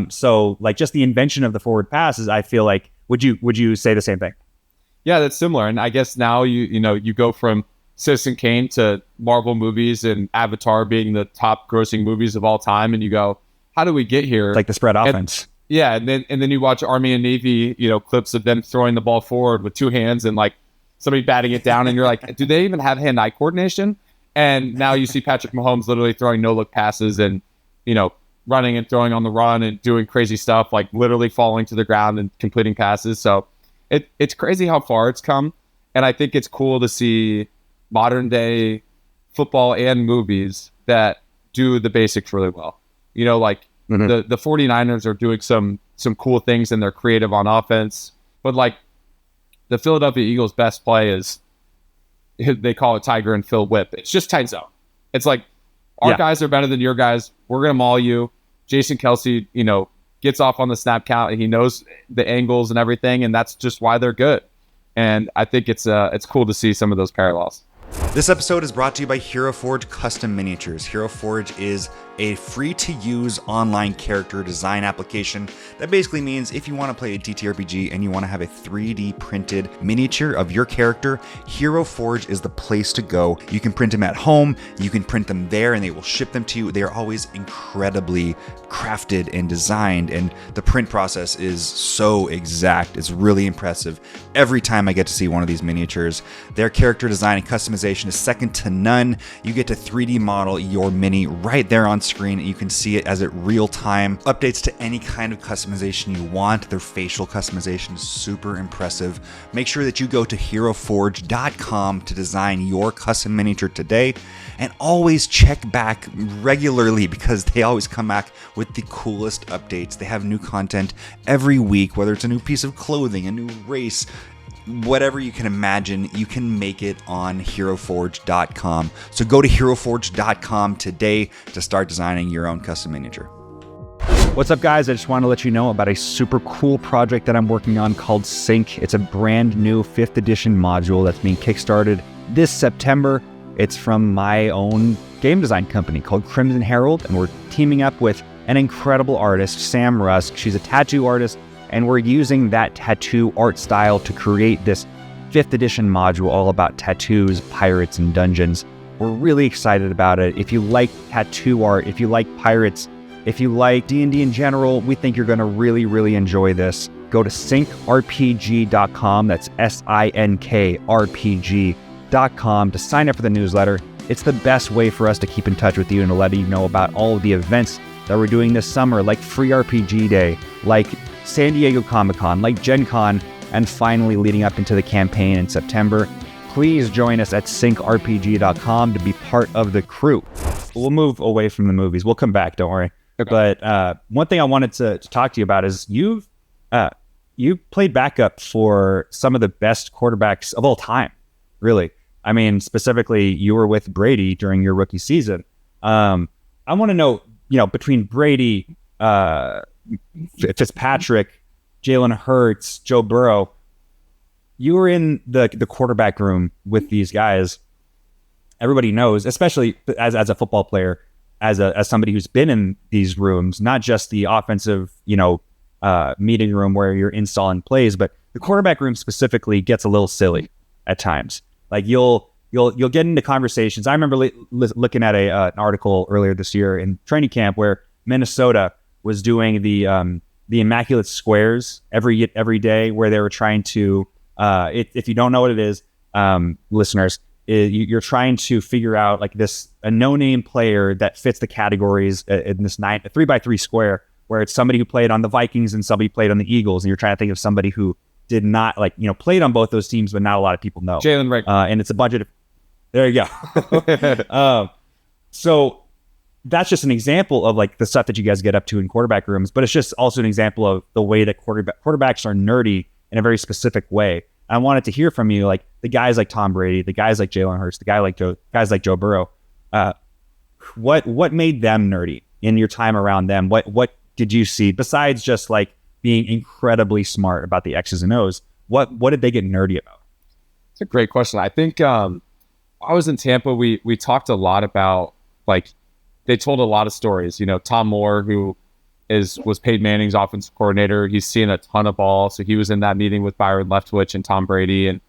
So like just the invention of the forward pass is, I feel like, would you say the same thing? Yeah, that's similar. And I guess now you go from Citizen Kane to Marvel movies and Avatar being the top grossing movies of all time, and you go, how do we get here? Like the spread offense. And then you watch Army and Navy, clips of them throwing the ball forward with two hands and like somebody batting it down, and you're like, do they even have hand-eye coordination? And now you see Patrick Mahomes literally throwing no-look passes and, running and throwing on the run and doing crazy stuff, like literally falling to the ground and completing passes. So it's crazy how far it's come. And I think it's cool to see modern day football and movies that do the basics really well. The 49ers are doing some cool things and they're creative on offense. But like the Philadelphia Eagles' best play is, they call it Tiger and Phil whip. It's just tight zone. It's like, our guys are better than your guys. We're going to maul you. Jason Kelsey, gets off on the snap count and he knows the angles and everything. And that's just why they're good. And I think it's cool to see some of those parallels. This episode is brought to you by Hero Forge Custom Miniatures. Hero Forge is a free-to-use online character design application that basically means if you want to play a TTRPG and you want to have a 3D printed miniature of your character, Hero Forge is the place to go. You can print them at home, you can print them there, and they will ship them to you. They are always incredibly crafted and designed, and the print process is so exact. It's really impressive. Every time I get to see one of these miniatures, their character design and customization is second to none. You get to 3D model your mini right there on screen, and you can see it as it real time. Updates to any kind of customization you want. Their facial customization is super impressive. Make sure that you go to heroforge.com to design your custom miniature today, and always check back regularly because they always come back with the coolest updates. They have new content every week, whether it's a new piece of clothing, a new race, whatever you can imagine, you can make it on heroforge.com. So go to heroforge.com today to start designing your own custom miniature. What's up, guys? I just want to let you know about a super cool project that I'm working on called Sync. It's a brand new 5th edition module that's being kickstarted this September. It's from my own game design company called Crimson Herald, and we're teaming up with an incredible artist, Sam Rusk. She's a tattoo artist, and we're using that tattoo art style to create this 5th edition module all about tattoos, pirates, and dungeons. We're really excited about it. If you like tattoo art, if you like pirates, if you like D&D in general, we think you're going to really, really enjoy this. Go to synkrpg.com. That's SINKRPG.com to sign up for the newsletter. It's the best way for us to keep in touch with you and to let you know about all of the events that we're doing this summer, like Free RPG Day, like San Diego Comic-Con, like Gen Con, and finally leading up into the campaign in September. Please join us at synkrpg.com to be part of the crew. We'll move away from the movies. We'll come back, don't worry. Okay. But one thing I wanted to talk to you about is you played backup for some of the best quarterbacks of all time, really. I mean, specifically, you were with Brady during your rookie season. I want to know, between Brady, Fitzpatrick, Jalen Hurts, Joe Burrow, you were in the quarterback room with these guys. Everybody knows, especially as a football player, as somebody who's been in these rooms, not just the offensive, meeting room where you're installing plays, but the quarterback room specifically gets a little silly at times. Like you'll get into conversations. I remember looking at an article earlier this year in training camp where Minnesota was doing the Immaculate Squares every day, where they were trying to. If you don't know what it is, listeners, you're trying to figure out like a no-name player that fits the categories in this 3x3 square, where it's somebody who played on the Vikings and somebody who played on the Eagles, and you're trying to think of somebody who did not played on both those teams, but not a lot of people know. Jalen Rick. And it's a bunch of. There you go. So that's just an example of like the stuff that you guys get up to in quarterback rooms, but it's just also an example of the way that quarterbacks are nerdy in a very specific way. I wanted to hear from you, like the guys like Tom Brady, the guys like Jalen Hurts, guys like Joe Burrow. What made them nerdy in your time around them? What did you see besides just like being incredibly smart about the X's and O's? What did they get nerdy about? It's a great question. I think I was in Tampa. We talked a lot about, like, they told a lot of stories. Tom Moore, who was Peyton Manning's offensive coordinator. He's seen a ton of ball. So he was in that meeting with Byron Leftwich and Tom Brady, and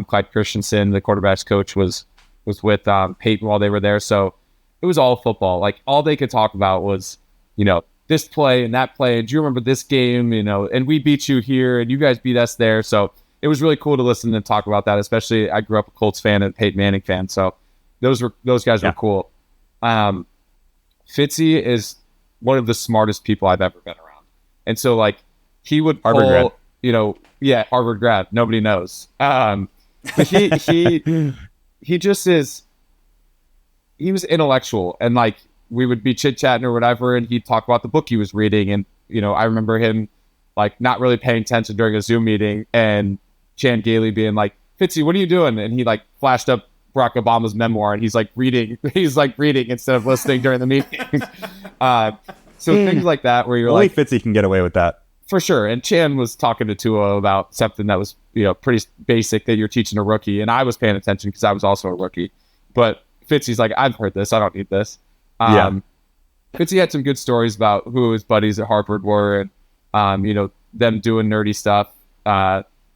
Clyde Christensen, the quarterback's coach, was with Peyton while they were there. So it was all football. Like, all they could talk about was, this play and that play. And do you remember this game? And we beat you here and you guys beat us there. So it was really cool to listen and talk about that. Especially, I grew up a Colts fan and a Peyton Manning fan. So those guys were cool. Fitzy is one of the smartest people I've ever been around. And so, like, he would Harvard grad. Harvard grad. Nobody knows. But he just is, he was intellectual, and like we would be chit-chatting or whatever, and he'd talk about the book he was reading. And, I remember him like not really paying attention during a Zoom meeting, and Chan Gailey being like, Fitzy, what are you doing? And he like flashed up Barack Obama's memoir, and he's like reading instead of listening during the meeting. So things like that, where you're only like, Fitzy can get away with that for sure. And Chan was talking to Tua about something that was pretty basic that you're teaching a rookie, and I was paying attention because I was also a rookie. But Fitzy's like, I've heard this, I don't need this. Fitzy had some good stories about who his buddies at Harvard were, and them doing nerdy stuff.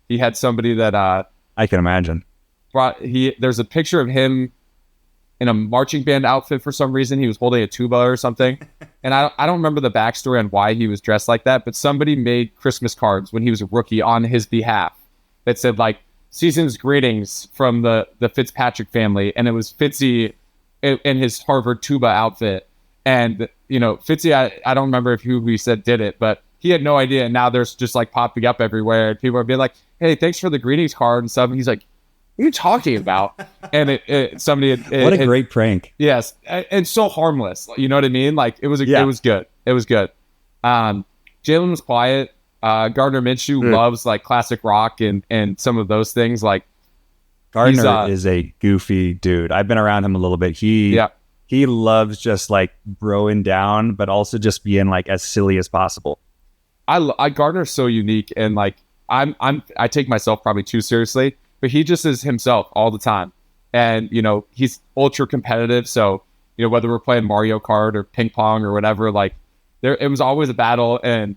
He had somebody that I can imagine. There's a picture of him in a marching band outfit for some reason. He was holding a tuba or something. And I don't remember the backstory on why he was dressed like that, but somebody made Christmas cards when he was a rookie on his behalf that said like, season's greetings from the Fitzpatrick family. And it was Fitzy in his Harvard tuba outfit. And, Fitzy, I don't remember who we said did it, but he had no idea. And now there's just like popping up everywhere. And people are being like, hey, thanks for the greetings card and stuff. And he's like, what are you talking about? And what a great prank. Yes. And so harmless. You know what I mean? Like it was good. It was good. Jalen was quiet. Gardner Minshew loves like classic rock and some of those things. Like Gardner is a goofy dude. I've been around him a little bit. He loves just like broing down, but also just being like as silly as possible. Gardner's so unique, and like I take myself probably too seriously, but he just is himself all the time. And, he's ultra competitive. So, whether we're playing Mario Kart or ping pong or whatever, like it was always a battle. And,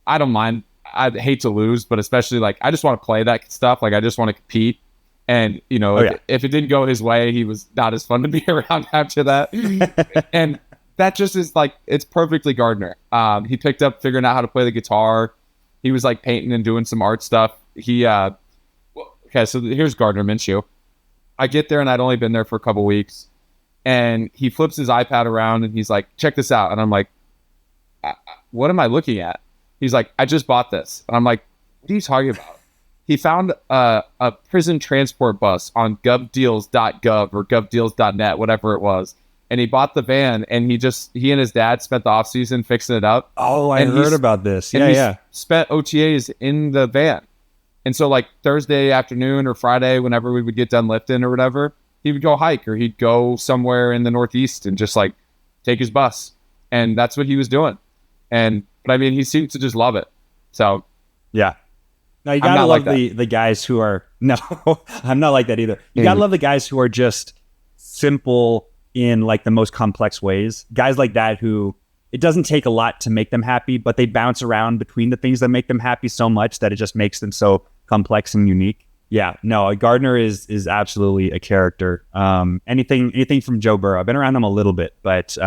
I don't mind. I hate to lose, but especially like, I just want to play that stuff. Like, I just want to compete. And, if it didn't go his way, he was not as fun to be around after that. And that just is like, it's perfectly Gardner. He picked up figuring out how to play the guitar. He was like painting and doing some art stuff. Okay, so here's Gardner Minshew. I get there and I'd only been there for a couple weeks. And he flips his iPad around and he's like, check this out. And I'm like, what am I looking at? He's like, I just bought this. And I'm like, what are you talking about? He found a prison transport bus on govdeals.gov or govdeals.net, whatever it was. And he bought the van, and he and his dad spent the offseason fixing it up. Oh, I heard about this. Yeah. Spent OTAs in the van. And so like Thursday afternoon or Friday, whenever we would get done lifting or whatever, he would go hike or he'd go somewhere in the Northeast and just like take his bus. And that's what he was doing. But I mean, he seemed to just love it. So yeah. No, you gotta love the guys who are no, I'm not like that either. You gotta love the guys who are just simple in like the most complex ways. Guys like that who it doesn't take a lot to make them happy, but they bounce around between the things that make them happy so much that it just makes them so complex and unique. Yeah, no, Gardner is absolutely a character. Anything from Joe Burrow. I've been around him a little bit, but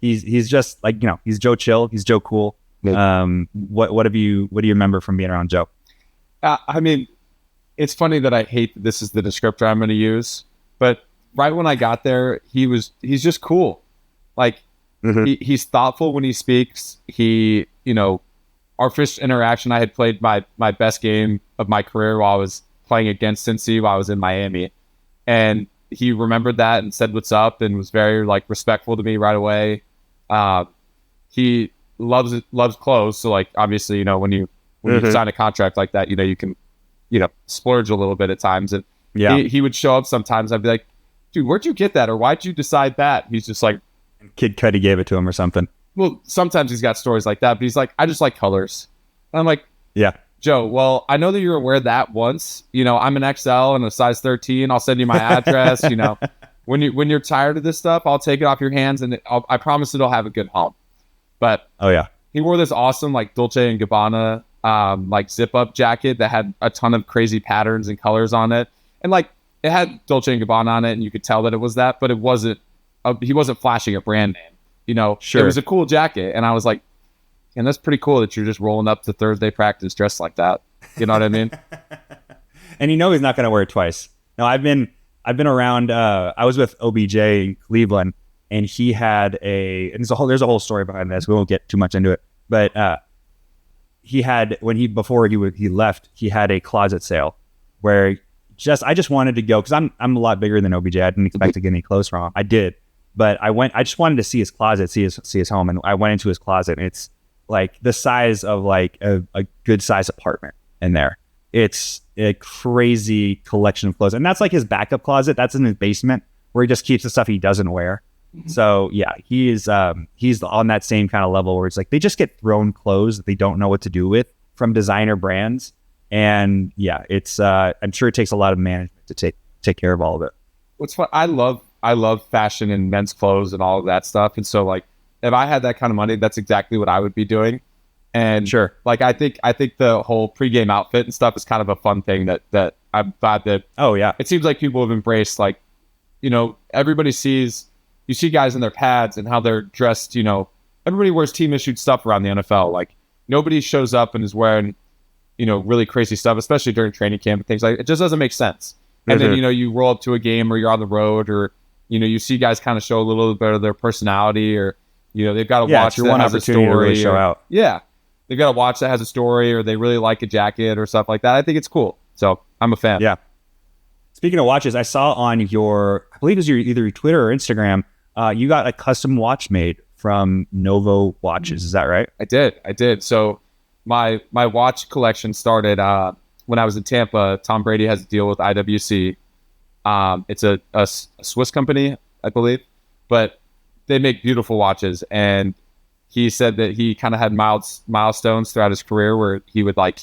he's just like, he's Joe Chill, he's Joe Cool. What do you remember from being around Joe? I mean, it's funny that I hate that this is the descriptor I'm going to use, but right when I got there, he's just cool. Like he's thoughtful when he speaks. Our first interaction, I had played my best game of my career while I was playing against Cincy while I was in Miami, and he remembered that and said what's up and was very like respectful to me right away. He loves clothes, so like obviously when you sign a contract like that, you can splurge a little bit at times, and he would show up sometimes. I'd be like, dude, where'd you get that, or why'd you decide that? He's just like, Kid Cudi gave it to him or something. Well, sometimes he's got stories like that, but he's like, I just like colors. And I'm like, yeah, Joe, well, I know that you were aware that once. I'm an XL and a size 13. I'll send you my address. When you're tired of this stuff, I'll take it off your hands, and I promise it'll have a good home. But he wore this awesome like Dolce and Gabbana like zip up jacket that had a ton of crazy patterns and colors on it, and like it had Dolce and Gabbana on it, and you could tell that it was that, but it wasn't. He wasn't flashing a brand name. Sure. It was a cool jacket, and I was like, and that's pretty cool that you're just rolling up to Thursday practice dressed like that. You know what I mean? And he's not going to wear it twice. No, I've been around. I was with OBJ in Cleveland, and he had and there's a whole story behind this. We won't get too much into it, but he had before he left, he had a closet sale where I just wanted to go because I'm a lot bigger than OBJ. I didn't expect to get any clothes from him. I did, but I just wanted to see his closet, see his home, and I went into his closet, and it's like the size of like a good size apartment in there. It's a crazy collection of clothes, and that's like his backup closet. That's in his basement where he just keeps the stuff he doesn't wear. So yeah, he's on that same kind of level where it's like they just get thrown clothes that they don't know what to do with from designer brands. And yeah, it's I'm sure it takes a lot of management to take care of all of it. What's fun? I love fashion and men's clothes and all of that stuff. And so like if I had that kind of money, that's exactly what I would be doing. And sure, like I think the whole pregame outfit and stuff is kind of a fun thing that I'm glad that it seems like people have embraced. Like everybody you see guys in their pads and how they're dressed. Everybody wears team issued stuff around the NFL. Like nobody shows up and is wearing really crazy stuff, especially during training camp and things like that. It just doesn't make sense. And then, you roll up to a game or you're on the road or, you see guys kind of show a little bit of their personality or, they've got a watch that has a story. To really show out. Yeah. They've got a watch that has a story or they really like a jacket or stuff like that. I think it's cool. So I'm a fan. Yeah. Speaking of watches, I saw on I believe it was either your Twitter or Instagram, you got a custom watch made from Novo Watches. Is that right? I did. So my watch collection started when I was in Tampa. Tom Brady has a deal with IWC. It's a Swiss company, I believe, but they make beautiful watches. And he said that he kind of had milestones throughout his career where he would like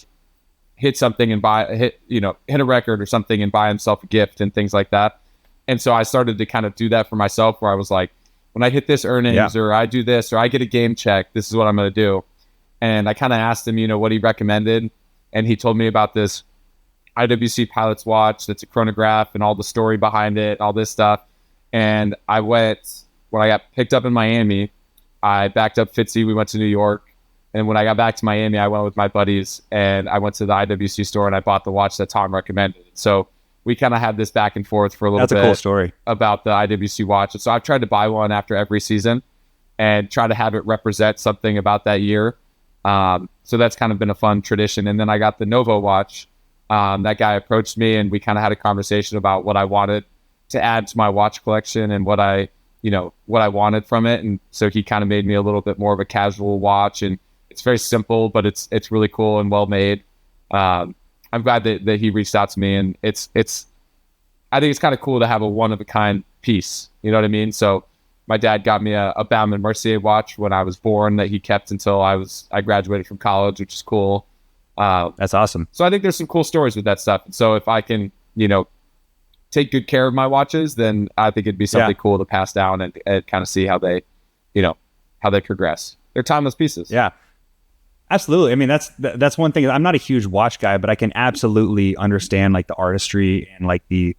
hit something and hit a record or something and buy himself a gift and things like that. And so I started to kind of do that for myself where I was like, when I hit this earnings or I do this or I get a game check, this is what I'm going to do. And I kind of asked him, what he recommended. And he told me about this IWC Pilot's Watch. That's a chronograph and all the story behind it, all this stuff. And I went, when I got picked up in Miami, I backed up Fitzy. We went to New York. And when I got back to Miami, I went with my buddies and I went to the IWC store and I bought the watch that Tom recommended. So we kind of had this back and forth for a little bit. That's a cool story about the IWC watch. And so I've tried to buy one after every season and try to have it represent something about that year. So that's kind of been a fun tradition. And then I got the Novo watch. That guy approached me and we kind of had a conversation about what I wanted to add to my watch collection and what I wanted from it. And so he kind of made me a little bit more of a casual watch, and it's very simple, but it's really cool and well made. I'm glad that he reached out to me, and I think it's kind of cool to have a one of a kind piece. You know what I mean? So my dad got me a Baume & Mercier watch when I was born that he kept until I graduated from college, which is cool. That's awesome. So I think there's some cool stories with that stuff. So if I can, take good care of my watches, then I think it'd be something cool to pass down and kind of see how they progress. They're timeless pieces. Yeah, absolutely. I mean, that's one thing. I'm not a huge watch guy, but I can absolutely understand like the artistry and like the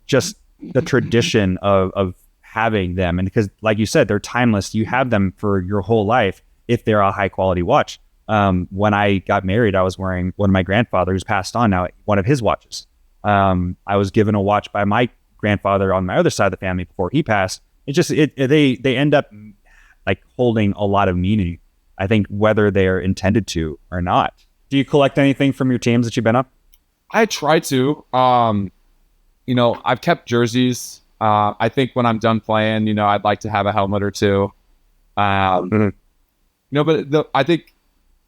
just the tradition of having them. And because like you said, they're timeless. You have them for your whole life if they're a high quality watch. When I got married, I was wearing one of my grandfather who's passed on now, one of his watches. I was given a watch by my grandfather on my other side of the family before he passed. They end up like holding a lot of meaning, I think, whether they are intended to or not. Do you collect anything from your teams that you've been on? I try to. I've kept jerseys. I think when I'm done playing, I'd like to have a helmet or two. But I think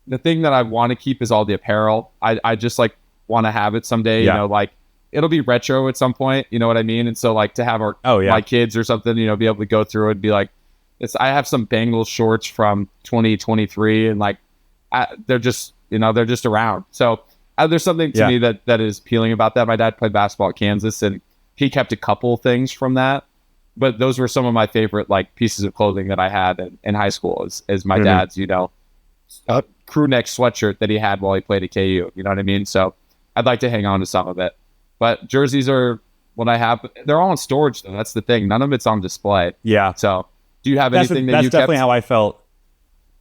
the thing that I want to keep is all the apparel. I just like want to have it someday. Like it'll be retro at some point. You know what I mean? And so like to have my kids or something, be able to go through it and be like, I have some Bengals shorts from 2023 and like they're just around. So there's something to me that is appealing about that. My dad played basketball at Kansas and he kept a couple things from that, but those were some of my favorite like pieces of clothing that I had in high school is my dad's, crew neck sweatshirt that he had while he played at KU. You know what I mean? So I'd like to hang on to some of it, but jerseys are what I have. They're all in storage though. That's the thing. None of it's on display. Yeah. So do you have anything that you kept? That's definitely how I felt.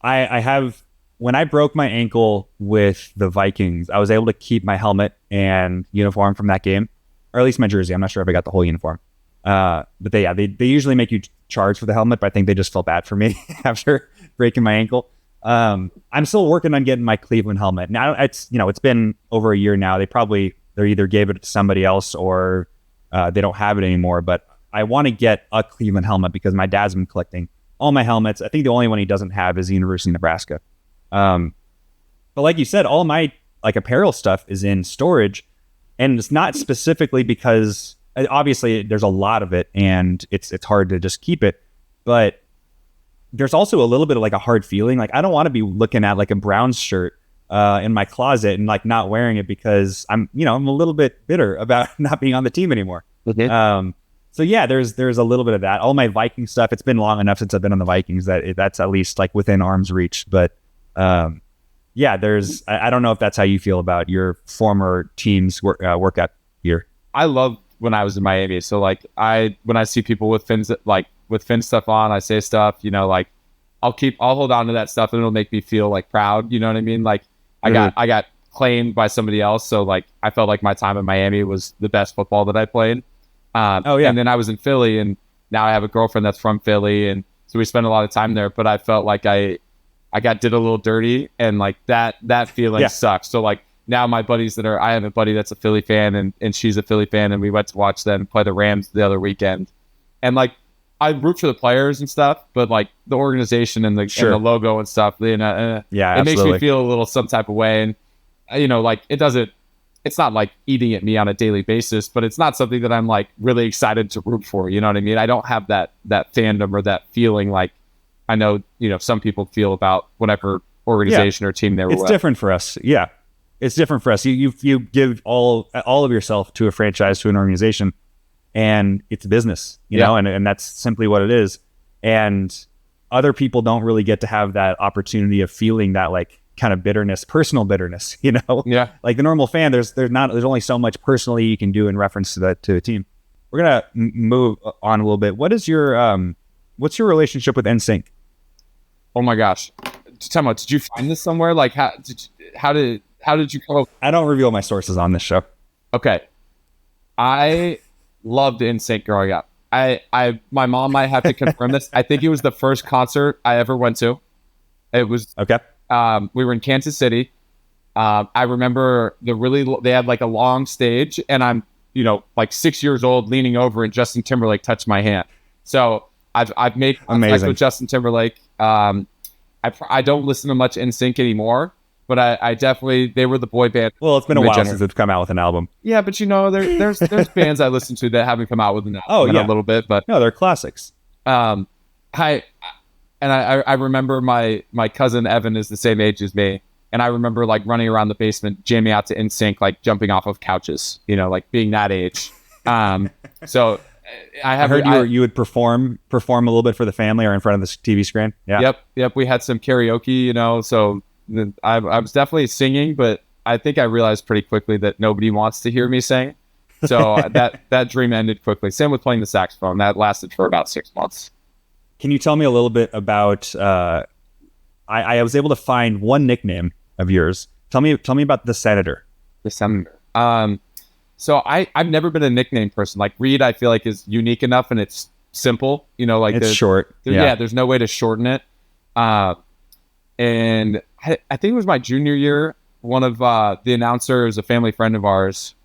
I have, when I broke my ankle with the Vikings, I was able to keep my helmet and uniform from that game, or at least my jersey. I'm not sure if I got the whole uniform. But they usually make you charge for the helmet, but I think they just felt bad for me after breaking my ankle. I'm still working on getting my Cleveland helmet. Now it's been over a year now. They either gave it to somebody else or they don't have it anymore, but I want to get a Cleveland helmet because my dad's been collecting all my helmets. I think the only one he doesn't have is the University of Nebraska. But like you said, all my like apparel stuff is in storage, and it's not specifically because obviously there's a lot of it and it's hard to just keep it, but there's also a little bit of like a hard feeling. Like I don't want to be looking at like a Browns shirt in my closet and like not wearing it because I'm a little bit bitter about not being on the team anymore. Okay. So yeah, there's a little bit of that. All my Viking stuff, it's been long enough since I've been on the Vikings that's at least like within arm's reach. But I don't know if that's how you feel about your former team's workout gear. I love when I was in Miami. So like when I see people with fins stuff on, I say stuff, like I'll hold on to that stuff and it'll make me feel like proud. You know what I mean? Like I got claimed by somebody else. So like I felt like my time in Miami was the best football that I played. And then I was in Philly, and now I have a girlfriend that's from Philly, and so we spend a lot of time there. But I felt like I did a little dirty, and like that feeling sucks. So like now my buddies I have a buddy that's a Philly fan, and she's a Philly fan, and we went to watch them play the Rams the other weekend. And like I root for the players and stuff, but like the organization and and the logo and stuff, it makes me feel a little some type of way. And like it's not like eating at me on a daily basis, but it's not something that I'm like really excited to root for. You know what I mean? I don't have that fandom or that feeling like I know, some people feel about whatever organization or team they were with. It's different for us. Yeah. It's different for us. You give all of yourself to a franchise, to an organization, and it's business, you know, and that's simply what it is. And other people don't really get to have that opportunity of feeling that like kind of bitterness, personal bitterness, Yeah. like the normal fan, there's only so much personally you can do in reference to a team. We're going to move on a little bit. What's your relationship with NSYNC? Oh my gosh. Tell me, did you find this somewhere? Like how did you come up? I don't reveal my sources on this show. Okay. I loved NSYNC growing up. My mom might have to confirm this. I think it was the first concert I ever went to. It was Okay. We were in Kansas City. I remember they had like a long stage, and I'm like 6 years old, leaning over, and Justin Timberlake touched my hand. So I've made contact with Justin Timberlake. I don't listen to much NSYNC anymore, but I definitely, they were the boy band. Well, it's been a while since they've come out with an album. Yeah, but there's bands I listen to that haven't come out with an album in a little bit, but no, they're classics. I remember my cousin Evan is the same age as me, and I remember like running around the basement jamming out to NSYNC, like jumping off of couches, like being that age. So I heard you would perform a little bit for the family or in front of the TV screen. Yeah. Yep. We had some karaoke, so I was definitely singing, but I think I realized pretty quickly that nobody wants to hear me sing. So that dream ended quickly. Same with playing the saxophone. That lasted for about 6 months. Can you tell me a little bit about? I was able to find one nickname of yours. Tell me about the Senator. The Senator. So I've never been a nickname person. Like Reid, I feel like is unique enough and it's simple. Like it's short. There's no way to shorten it. And I think it was my junior year. One of the announcers, a family friend of ours,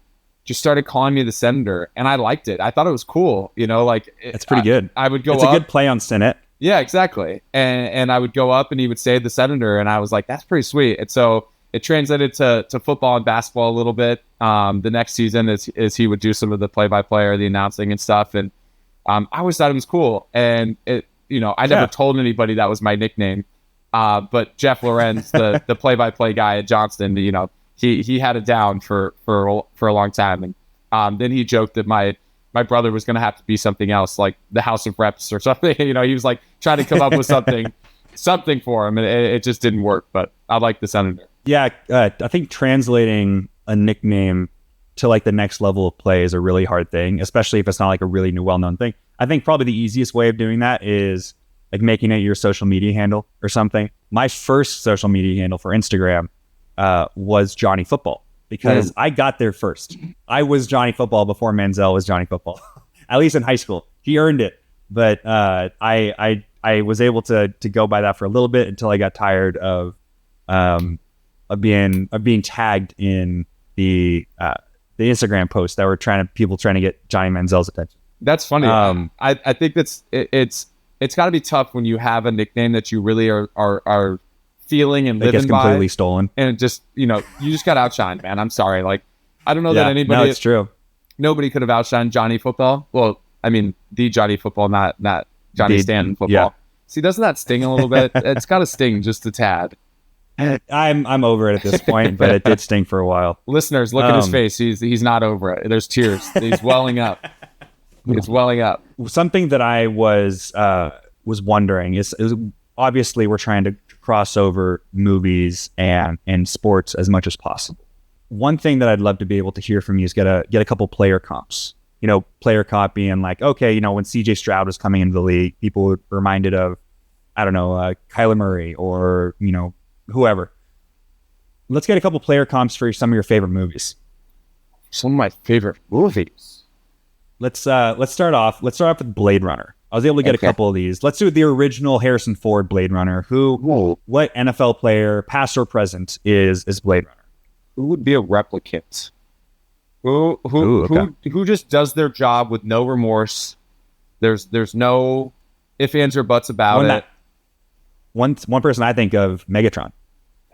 just started calling me the Senator, and I liked it. I thought it was cool. It's pretty good. I would go. It's a good play on Sinnett. Yeah, exactly. And I would go up, and he would say the Senator, and I was like, that's pretty sweet. And so it translated to football and basketball a little bit. The next season is he would do some of the play-by-play or the announcing and stuff, and I always thought it was cool. And I never told anybody that was my nickname. But Jeff Lorenz, the play-by-play guy at Johnston, he had it down for a long time. And then he joked that my brother was going to have to be something else, like the House of Reps or something. He was like trying to come up with something for him, and it just didn't work. But I like the Senator. Yeah, I think translating a nickname to like the next level of play is a really hard thing, especially if it's not like a really well-known thing. I think probably the easiest way of doing that is like making it your social media handle or something. My first social media handle for Instagram was Johnny Football because I got there first. I was Johnny Football before Manziel was Johnny Football, at least in high school. He earned it, but I was able to go by that for a little bit until I got tired of being tagged in the Instagram posts that were people trying to get Johnny Manziel's attention. That's funny. I think it's got to be tough when you have a nickname that you really are feeling and living by. It gets completely stolen. And just, you just got outshined, man. I'm sorry. Like, I don't know that anybody... No, it's true. Nobody could have outshined Johnny Football. Well, I mean, the Johnny Football, not Johnny Stanton Football. Yeah. See, doesn't that sting a little bit? It's got to sting just a tad. I'm over it at this point, but it did sting for a while. Listeners, look at his face. He's not over it. There's tears. He's welling up. It's welling up. Something that I was wondering is obviously we're trying to cross over movies and sports as much as possible. One thing that I'd love to be able to hear from you is get a couple player comps. Player comp being like, okay, when CJ Stroud was coming into the league, people were reminded of, I don't know, Kyler Murray or whoever. Let's get a couple player comps for some of your favorite movies. Some of my favorite movies. Let's start off with Blade Runner. I was able to get a couple of these. Let's do the original Harrison Ford Blade Runner. What NFL player, past or present, is Blade Runner? Who would be a replicant? Who just does their job with no remorse? There's no ifs, ands, or buts about it. One person I think of, Megatron.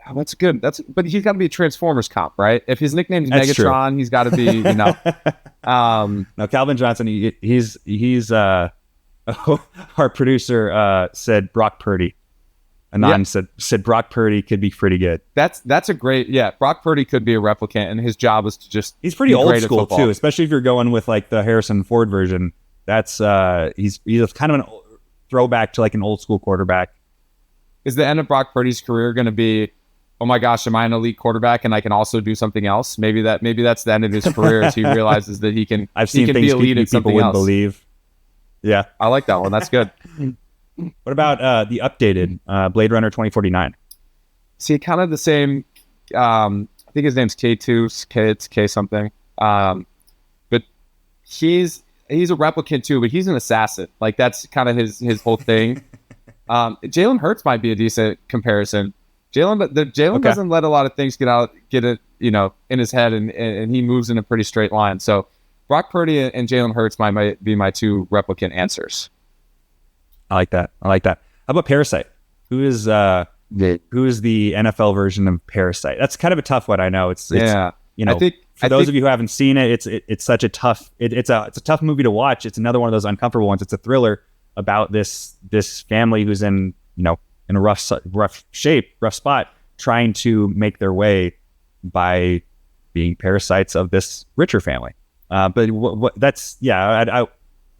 Oh, that's good. But he's got to be a Transformers comp, right? If his nickname's Megatron, he's got to be, No, Calvin Johnson. He's our producer said Brock Purdy. Anand said Brock Purdy could be pretty good. That's a great Brock Purdy could be a replicant, and his job is to just he's pretty old school too, especially if you're going with like the Harrison Ford version. That's he's kind of a throwback to like an old school quarterback. Is the end of Brock Purdy's career going to be oh my gosh, am I an elite quarterback and I can also do something else? Maybe that's the end of his career as he realizes that he can. I've seen he can things be elite at people something wouldn't else. believe. Yeah. I like that one. That's good. What about the updated Blade Runner 2049? See, kind of the same. I think his name's K2, it's K something. But he's a replicant too, but he's an assassin. Like that's kind of his whole thing. Jalen Hurts might be a decent comparison. Jalen doesn't let a lot of things get it, in his head, and he moves in a pretty straight line. So Brock Purdy and Jalen Hurts might be my two replicant answers. I like that. How about Parasite? Who is the NFL version of Parasite? That's kind of a tough one. I know it's I think for those of you who haven't seen it, it's such a tough it's a tough movie to watch. It's another one of those uncomfortable ones. It's a thriller about this family who's in a rough spot, trying to make their way by being parasites of this richer family. But it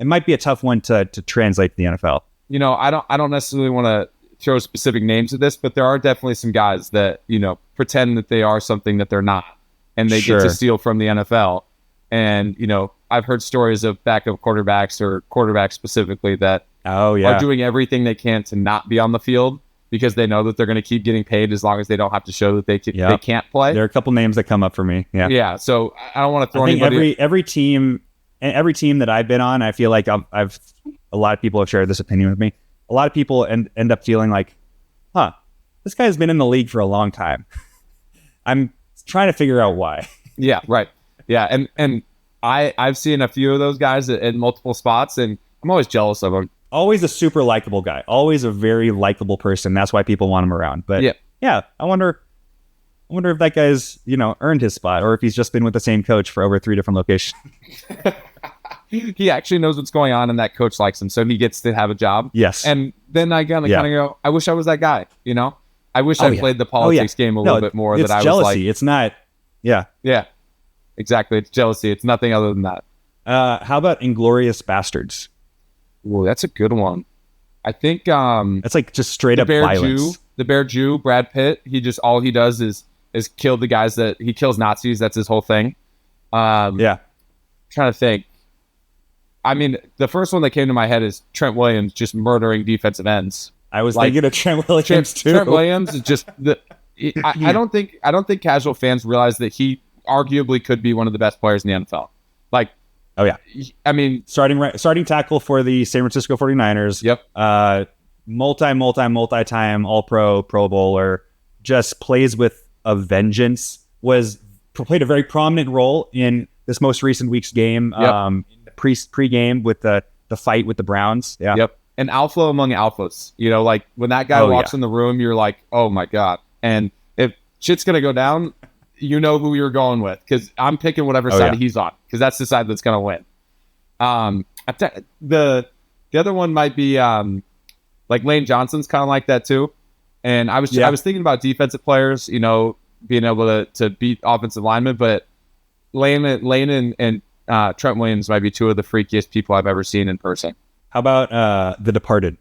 might be a tough one to translate to the NFL. I don't necessarily want to throw specific names at this, but there are definitely some guys that pretend that they are something that they're not, and they get to steal from the NFL. And I've heard stories of backup quarterbacks or quarterbacks specifically that are doing everything they can to not be on the field because they know that they're going to keep getting paid as long as they don't have to show that they can't play. There are a couple names that come up for me. Yeah. So I don't want to throw anybody. Every team that I've been on, I feel like I've a lot of people have shared this opinion with me. A lot of people end up feeling like, this guy's been in the league for a long time. I'm trying to figure out why. Yeah, right. Yeah, and I've seen a few of those guys at multiple spots, and I'm always jealous of them. Always a super likable guy. Always a very likable person. That's why people want him around. But yeah, I wonder if that guy's earned his spot, or if he's just been with the same coach for over 3 different locations. He actually knows what's going on, and that coach likes him, so he gets to have a job. Yes. And then I kind of go, I wish I was that guy. I wish I played the politics game a little bit more. It's that I jealousy. was like, it's not. Yeah. Yeah. Exactly. It's jealousy. It's nothing other than that. How about Inglourious Bastards? Well, that's a good one. I think it's like just straight up violence. The Bear Jew, Brad Pitt. All he does is kill the guys that he kills Nazis. That's his whole thing. Trying to think. I mean, the first one that came to my head is Trent Williams just murdering defensive ends. I was thinking of Trent Williams too. Trent Williams is just I don't think casual fans realize that he arguably could be one of the best players in the NFL. Like, oh yeah, I mean, starting tackle for the San Francisco 49ers. Yep. Multi-time All-Pro, Pro Bowler. Just plays with a vengeance. Played a very prominent role in this most recent week's game. Yep. Pre-game with the fight with the Browns. Yeah. Yep. An alpha among alphas. Like when that guy walks in the room, you're like, oh my God. And if shit's gonna go down, you know who you're going with, because I'm picking whatever side he's on, because that's the side that's gonna win. The other one might be like Lane Johnson's kind of like that too. And I was thinking about defensive players, being able to beat offensive linemen, but Lane and Trent Williams might be two of the freakiest people I've ever seen in person. How about The Departed?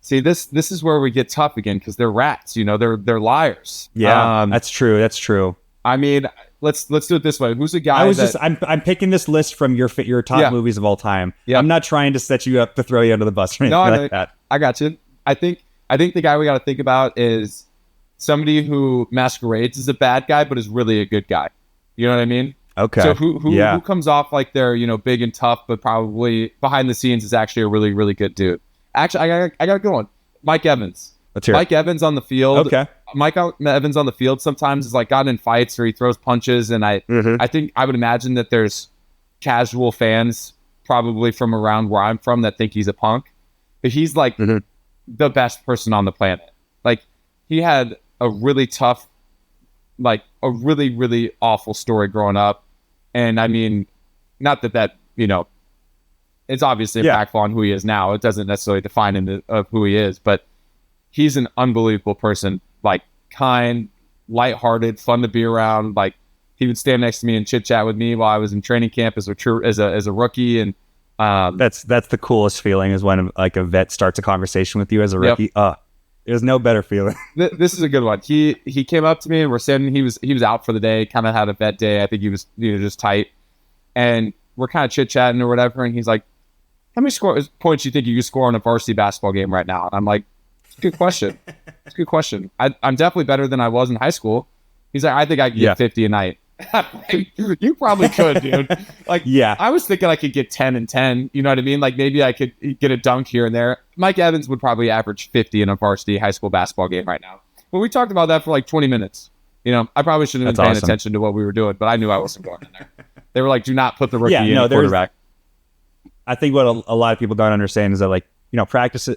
See, this is where we get tough again, because they're rats. They're liars. Yeah, that's true. I mean, let's do it this way. Who's a guy? I'm picking this list from your top movies of all time. Yeah. I'm not trying to set you up to throw you under the bus or anything like that. I got you. I think the guy we got to think about is somebody who masquerades as a bad guy but is really a good guy. You know what I mean? Okay. So who comes off like they're big and tough, but probably behind the scenes is actually a really, really good dude. Actually, I got a good one. Mike Evans. Let's hear it. Mike Evans on the field. Okay. Mike Evans on the field sometimes is like gotten in fights or he throws punches, and I think I would imagine that there's casual fans probably from around where I'm from that think he's a punk, but he's like the best person on the planet. Like, he had a really tough, like a really, really awful story growing up. And I mean, not that it's obviously impactful on who he is now. It doesn't necessarily define him of who he is, but he's an unbelievable person. Like, kind, lighthearted, fun to be around. Like, he would stand next to me and chit chat with me while I was in training camp as a rookie. And that's the coolest feeling, is when like a vet starts a conversation with you as a rookie. Yep. There's no better feeling. This is a good one. He came up to me and we're sitting. He was out for the day, kind of had a vet day. I think he was just tight, and we're kind of chit chatting or whatever. And he's like, "How many points do you think you could score on a varsity basketball game right now?" And I'm like, "It's a good question. It's a good question. I'm definitely better than I was in high school." He's like, "I think I could get 50 a night." You probably could, dude. Like, Yeah. I was thinking I could get 10 and 10. You know what I mean? Like, maybe I could get a dunk here and there. Mike Evans would probably average 50 in a varsity high school basketball game right now. But we talked about that for like 20 minutes. You know, I probably shouldn't have been paying attention to what we were doing, but I knew I wasn't going in there. They were like, "Do not put the rookie in the quarterback." I think what a lot of people don't understand is that, like, you know, practice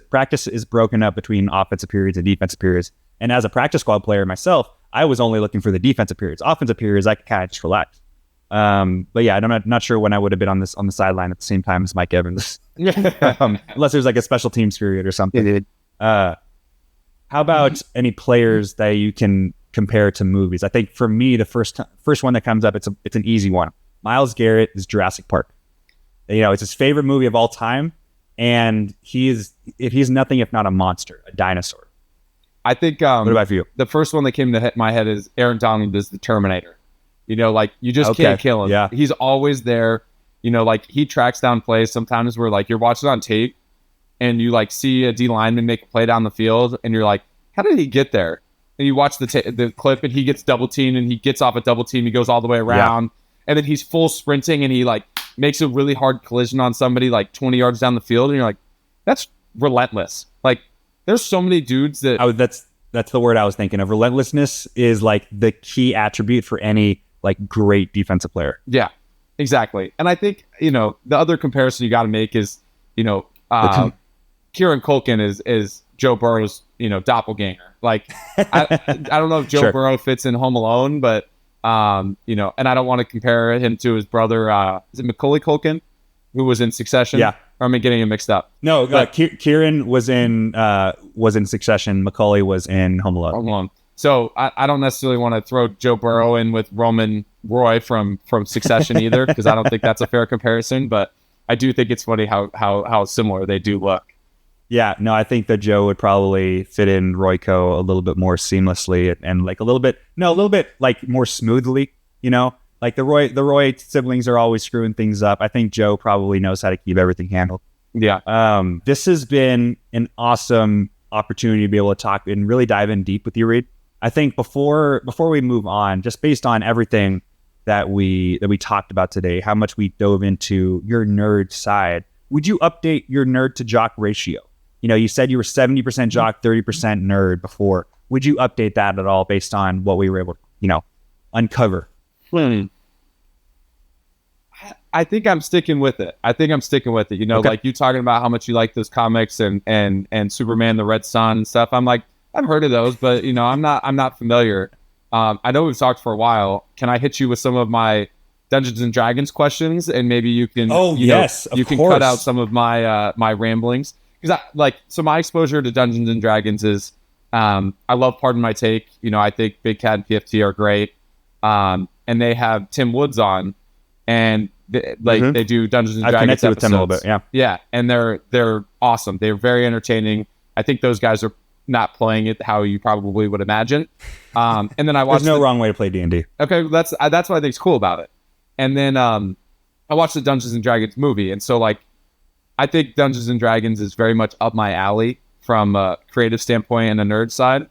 is broken up between offensive periods and defensive periods. And as a practice squad player myself, I was only looking for the defensive periods. Offensive periods, I could kind of just relax. But yeah, I'm not sure when I would have been on the sideline at the same time as Mike Evans, unless there's like a special teams period or something. How about any players that you can compare to movies? I think for me, the first one that comes up, it's an easy one. Myles Garrett is Jurassic Park. You know, it's his favorite movie of all time, and he's nothing if not a monster, a dinosaur. I think. What about you? The first one that came to my head is Aaron Donald is the Terminator. You know, like, you just can't kill him. Yeah. He's always there. You know, like, he tracks down plays sometimes where, like, you're watching on tape and you, like, see a D lineman make a play down the field and you're like, how did he get there? And you watch the clip and he gets double teamed and he gets off a double team. He goes all the way around. Yeah. And then he's full sprinting and he, like, makes a really hard collision on somebody, like, 20 yards down the field. And you're like, that's relentless. Like, there's so many dudes that... That's the word I was thinking of. Relentlessness is, like, the key attribute for any, like, great defensive player. Yeah, exactly. And I think, you know, the other comparison you got to make is, you know, Kieran Culkin is Joe Burrow's, you know, doppelganger. Like, I don't know if Joe Burrow fits in Home Alone, but, you know, and I don't want to compare him to his brother, is it Macaulay Culkin, who was in Succession? Yeah. Or am I getting him mixed up? No, Kieran was in Succession. Macaulay was in Home Alone. Home Alone. So I don't necessarily want to throw Joe Burrow in with Roman Roy from Succession either, because I don't think that's a fair comparison. But I do think it's funny how similar they do look. Yeah, no, I think that Joe would probably fit in Royco a little bit more seamlessly and like a little bit like more smoothly. You know, like the Roy siblings are always screwing things up. I think Joe probably knows how to keep everything handled. Yeah. This has been an awesome opportunity to be able to talk and really dive in deep with you, Reid. I think before we move on, just based on everything that we talked about today, how much we dove into your nerd side, would you update your nerd to jock ratio? You know, you said you were 70% jock, 30% nerd before. Would you update that at all based on what we were able to, you know, uncover? I think I'm sticking with it. You know, like you talking about how much you like those comics and Superman, the Red Sun and stuff. I'm like, I've heard of those, but you know, I'm not familiar. I know we've talked for a while. Can I hit you with some of my Dungeons and Dragons questions, and maybe you can? Oh, yes, of course. Cut out some of my my ramblings, because so my exposure to Dungeons and Dragons is I love Pardon My Take. You know, I think Big Cat and PFT are great, and they have Tim Woods on, and they do Dungeons and Dragons. I connected episodes. with Tim a little bit, yeah, and they're awesome. They're very entertaining. I think those guys are not playing it how you probably would imagine. And then I watched. There's no wrong way to play D&D. Okay, that's what I think is cool about it. And then I watched the Dungeons and Dragons movie, and so like I think Dungeons and Dragons is very much up my alley from a creative standpoint and a nerd side.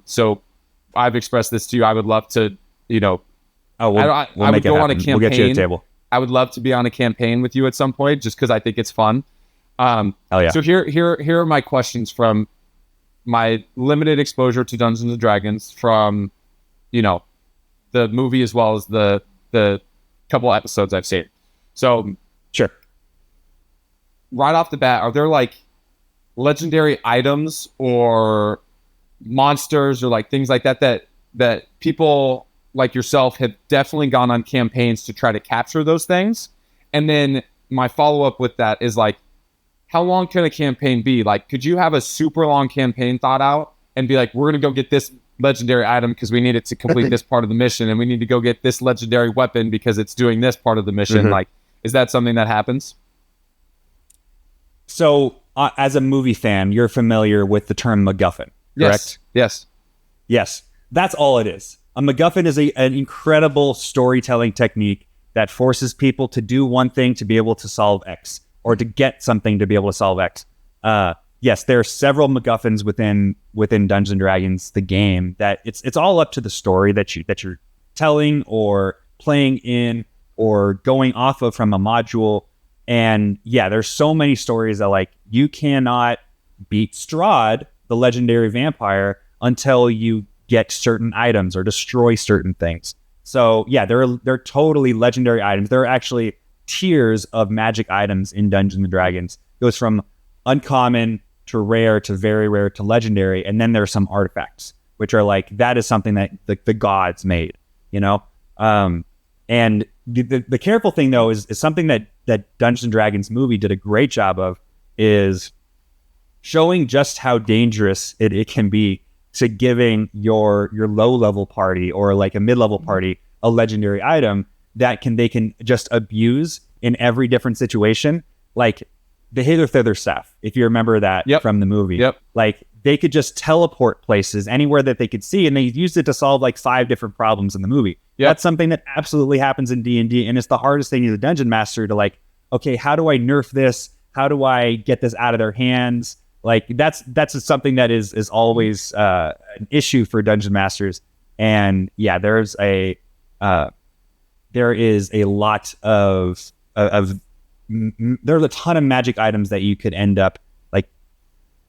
So I've expressed this to you. I would love to, you know, I would go on a campaign. We'll get you a table. I would love to be on a campaign with you at some point, just because I think it's fun. Hell yeah. So here are my questions from my limited exposure to Dungeons and Dragons from, you know, the movie as well as the couple episodes I've seen. So sure. Right off the bat, are there like legendary items or monsters or like things like that people like yourself have definitely gone on campaigns to try to capture those things? And then my follow-up with that is like, how long can a campaign be? Like, could you have a super long campaign thought out and be like, we're going to go get this legendary item because we need it to complete this part of the mission, and we need to go get this legendary weapon because it's doing this part of the mission? Like, is that something that happens? So as a movie fan, you're familiar with the term MacGuffin, correct? Yes. Yes. That's all it is. A MacGuffin is an incredible storytelling technique that forces people to do one thing to be able to solve X, or to get something to be able to solve X. Yes, there are several MacGuffins within Dungeons and Dragons, the game, that it's all up to the story that you're telling or playing in or going off of from a module. And yeah, there's so many stories that, like, you cannot beat Strahd, the legendary vampire, until you get certain items or destroy certain things. So yeah, they're totally legendary items. There are actually tiers of magic items in Dungeons and Dragons. It goes from uncommon to rare to very rare to legendary, and then there are some artifacts, which are like, that is something that the gods made, you know. And the careful thing though is something that Dungeons and Dragons movie did a great job of, is showing just how dangerous it can be to giving your low level party or like a mid level party a legendary item that they can just abuse in every different situation. Like the hither thither staff, if you remember that from the movie, like they could just teleport places anywhere that they could see, and they used it to solve like 5 different problems in the movie. That's something that absolutely happens in D&D, and it's the hardest thing as a dungeon master to, like, okay, how do I nerf this? How do I get this out of their hands? Like that's something that is always an issue for dungeon masters. And yeah, there is a lot of there's a ton of magic items that you could end up like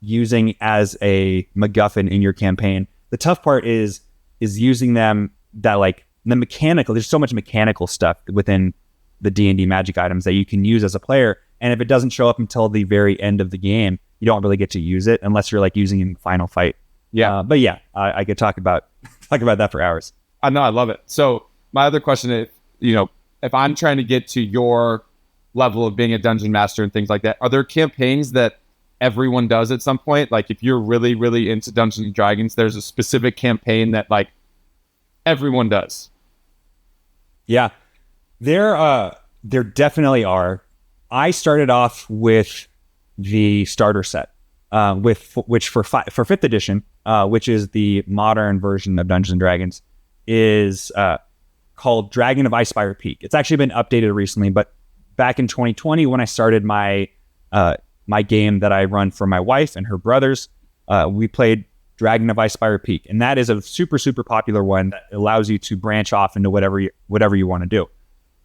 using as a MacGuffin in your campaign. The tough part is using them, that like the mechanical, there's so much mechanical stuff within the D&D magic items that you can use as a player. And if it doesn't show up until the very end of the game, you don't really get to use it unless you're like using it in the final fight. But yeah, I could talk about that for hours. I know, I love it. So my other question is, if I'm trying to get to your level of being a dungeon master and things like that, are there campaigns that everyone does at some point? Like if you're really, really into Dungeons and Dragons, there's a specific campaign that like everyone does. Yeah, there definitely are. I started off with the starter set, which for 5th edition, which is the modern version of Dungeons and Dragons, is called Dragon of Icespire Peak. It's actually been updated recently, but back in 2020, when I started my game that I run for my wife and her brothers, we played Dragon of Icespire Peak, and that is a super, super popular one that allows you to branch off into whatever you want to do.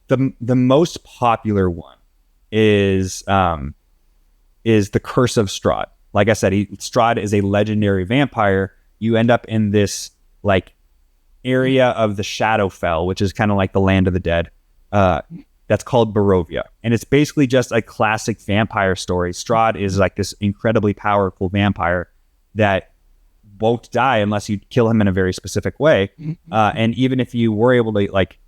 The most popular one is the Curse of Strahd. Like I said, Strahd is a legendary vampire. You end up in this like area of the Shadowfell, which is kind of like the land of the dead. That's called Barovia, and it's basically just a classic vampire story. Strahd is like this incredibly powerful vampire that won't die unless you kill him in a very specific way. And even if you were able to like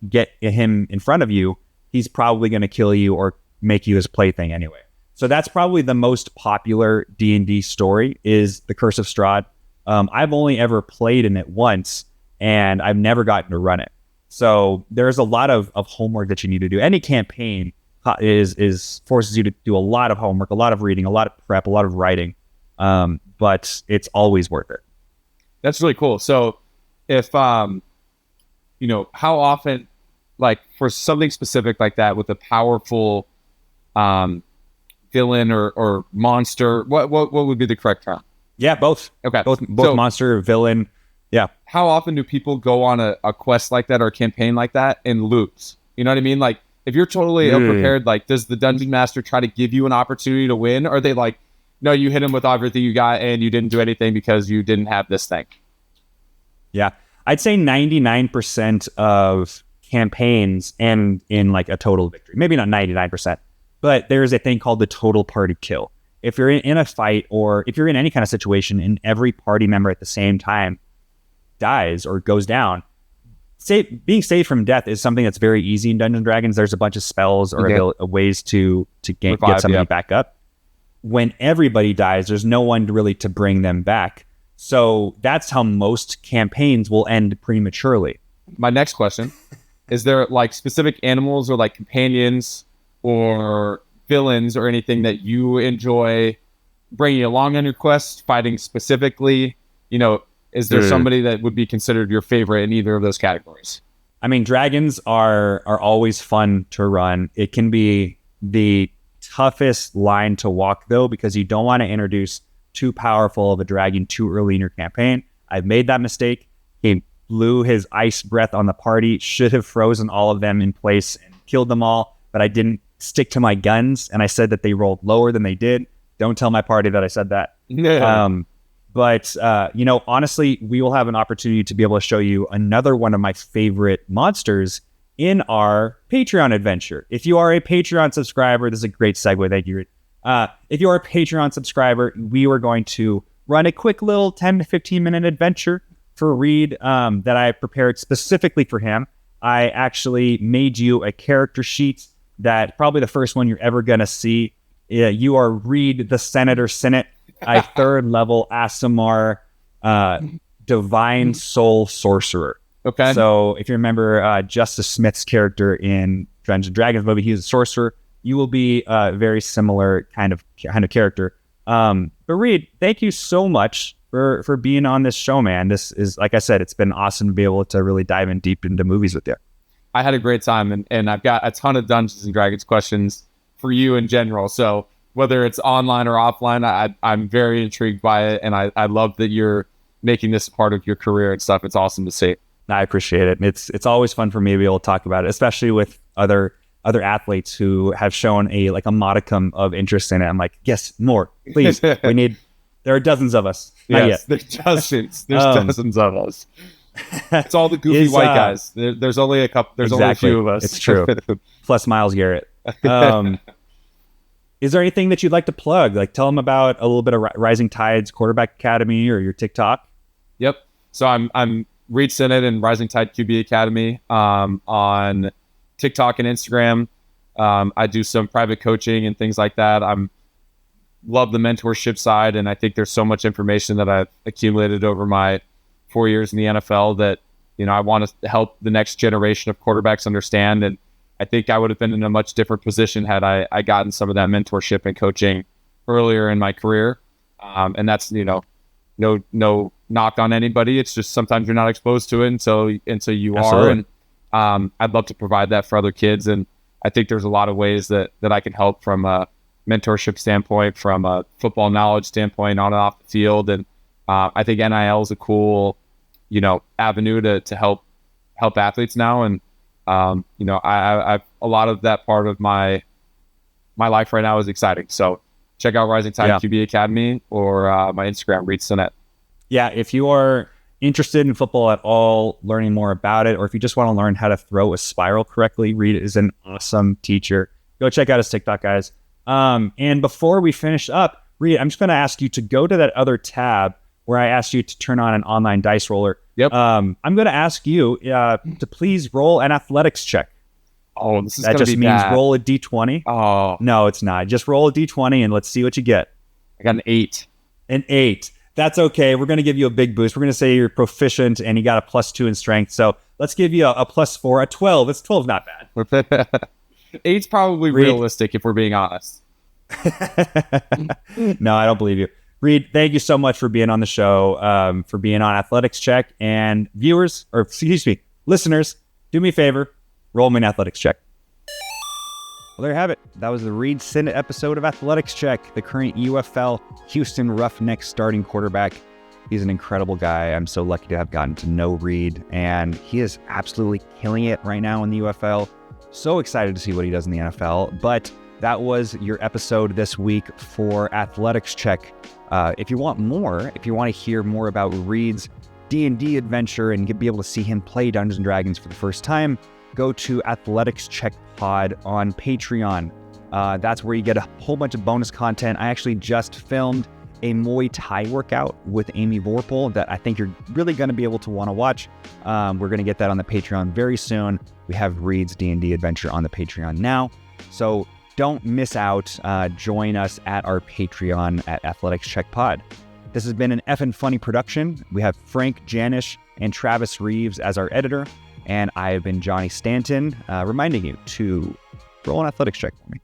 get him in front of you, he's probably going to kill you or make you his plaything anyway. So that's probably the most popular D&D story, is the Curse of Strahd. I've only ever played in it once, and I've never gotten to run it. So there's a lot of homework that you need to do. Any campaign is forces you to do a lot of homework, a lot of reading, a lot of prep, a lot of writing. But it's always worth it. That's really cool. So if, how often, like for something specific like that with a powerful villain or monster, what would be the correct term? Yeah, both. Okay. Both so, monster, villain. Yeah. How often do people go on a quest like that or a campaign like that and lose? You know what I mean? Like if you're totally ill-prepared, like does the dungeon master try to give you an opportunity to win? Or are they like, no, you hit him with everything you got and you didn't do anything because you didn't have this thing? Yeah. I'd say 99% of campaigns end in like a total victory. Maybe not 99%, but there's a thing called the total party kill. If you're in a fight or if you're in any kind of situation and every party member at the same time dies or goes down, being saved from death is something that's very easy in Dungeons & Dragons. There's a bunch of spells or ways to get somebody back up. When everybody dies, there's no one really to bring them back. So that's how most campaigns will end prematurely. My next question, is there like specific animals or like companions or villains or anything that you enjoy bringing you along on your quest, fighting specifically? You know, is there somebody that would be considered your favorite in either of those categories? I mean, dragons are always fun to run. It can be the toughest line to walk, though, because you don't want to introduce too powerful of a dragon too early in your campaign. I've made that mistake. He blew his ice breath on the party, should have frozen all of them in place and killed them all, but I didn't stick to my guns, and I said that they rolled lower than they did. Don't tell my party that I said that. But you know, honestly, we will have an opportunity to be able to show you another one of my favorite monsters in our Patreon adventure. If you are a Patreon subscriber, this is a great segue. Thank you. If you are a Patreon subscriber, we are going to run a quick little 10 to 15 minute adventure for Reid that I prepared specifically for him. I actually made you a character sheet that probably the first one you're ever going to see. You are Reid the Senator Sinnett, a 3rd level Aasimar divine soul sorcerer. Okay. So if you remember Justice Smith's character in Dungeons and Dragons movie, he was a sorcerer. You will be a very similar kind of character. But Reid, thank you so much for being on this show, man. This is, like I said, it's been awesome to be able to really dive in deep into movies with you. I had a great time, and I've got a ton of Dungeons and Dragons questions for you in general. So whether it's online or offline, I'm very intrigued by it, and I love that you're making this part of your career and stuff. It's awesome to see. I appreciate it. It's always fun for me to be able to talk about it, especially with other athletes who have shown a modicum of interest in it. I'm like, yes, more, please. There are dozens of us. Not yes, yet. there's dozens. There's dozens of us. It's all the goofy white guys. There's only a couple. There's exactly. only a few of us. It's true. Plus Myles Garrett. Is there anything that you'd like to plug? Like, tell them about a little bit of Rising Tides Quarterback Academy or your TikTok. Yep. So I'm Reid Sinnett and Rising Tide QB Academy on TikTok and Instagram. I do some private coaching and things like that. Love the mentorship side, and I think there's so much information that I've accumulated over my 4 years in the NFL that, you know, I want to help the next generation of quarterbacks understand. And I think I would have been in a much different position had I gotten some of that mentorship and coaching earlier in my career. And that's, you know, no knock on anybody. It's just sometimes you're not exposed to it until you Absolutely. are. And I'd love to provide that for other kids. And I think there's a lot of ways that I can help from a mentorship standpoint, from a football knowledge standpoint, on and off the field. And I think NIL is a cool, you know, avenue to help athletes now. And you know, I a lot of that part of my life right now is exciting. So check out Rising Tide QB Academy or my Instagram, Reid Sinnett. Yeah, if you are interested in football at all, learning more about it, or if you just want to learn how to throw a spiral correctly, Reid is an awesome teacher. Go check out his TikTok, guys. And before we finish up, Reid, I'm just going to ask you to go to that other tab where I asked you to turn on an online dice roller. Yep. I'm going to ask you to please roll an athletics check. Oh, this is that gonna just be means bad. roll a d20. Oh, No, it's not. Just roll a d20 and let's see what you get. I got an 8. An 8. That's okay. We're going to give you a big boost. We're going to say you're proficient and you got a +2 in strength. So let's give you a +4, a 12. It's 12, not bad. 8's probably Reid. realistic if we're being honest. No, I don't believe you. Reid, thank you so much for being on the show, for being on Athletics Check. And viewers, or excuse me, listeners, do me a favor, roll me an Athletics Check. Well, there you have it. That was the Reid Sinnett episode of Athletics Check, the current UFL Houston Roughnecks starting quarterback. He's an incredible guy. I'm so lucky to have gotten to know Reid, and he is absolutely killing it right now in the UFL. So excited to see what he does in the NFL. But that was your episode this week for Athletics Check. If you want more, if you want to hear more about Reid's D&D adventure and be able to see him play Dungeons & Dragons for the first time, go to Athletics Check Pod on Patreon. That's where you get a whole bunch of bonus content. I actually just filmed a Muay Thai workout with Amy Vorpal that I think you're really going to be able to want to watch. We're going to get that on the Patreon very soon. We have Reid's D&D adventure on the Patreon now. So don't miss out. Join us at our Patreon at Athletics Check Pod. This has been an effing funny production. We have Frank Janisch and Travis Reeves as our editor. And I have been Johnny Stanton, reminding you to roll an athletics check for me.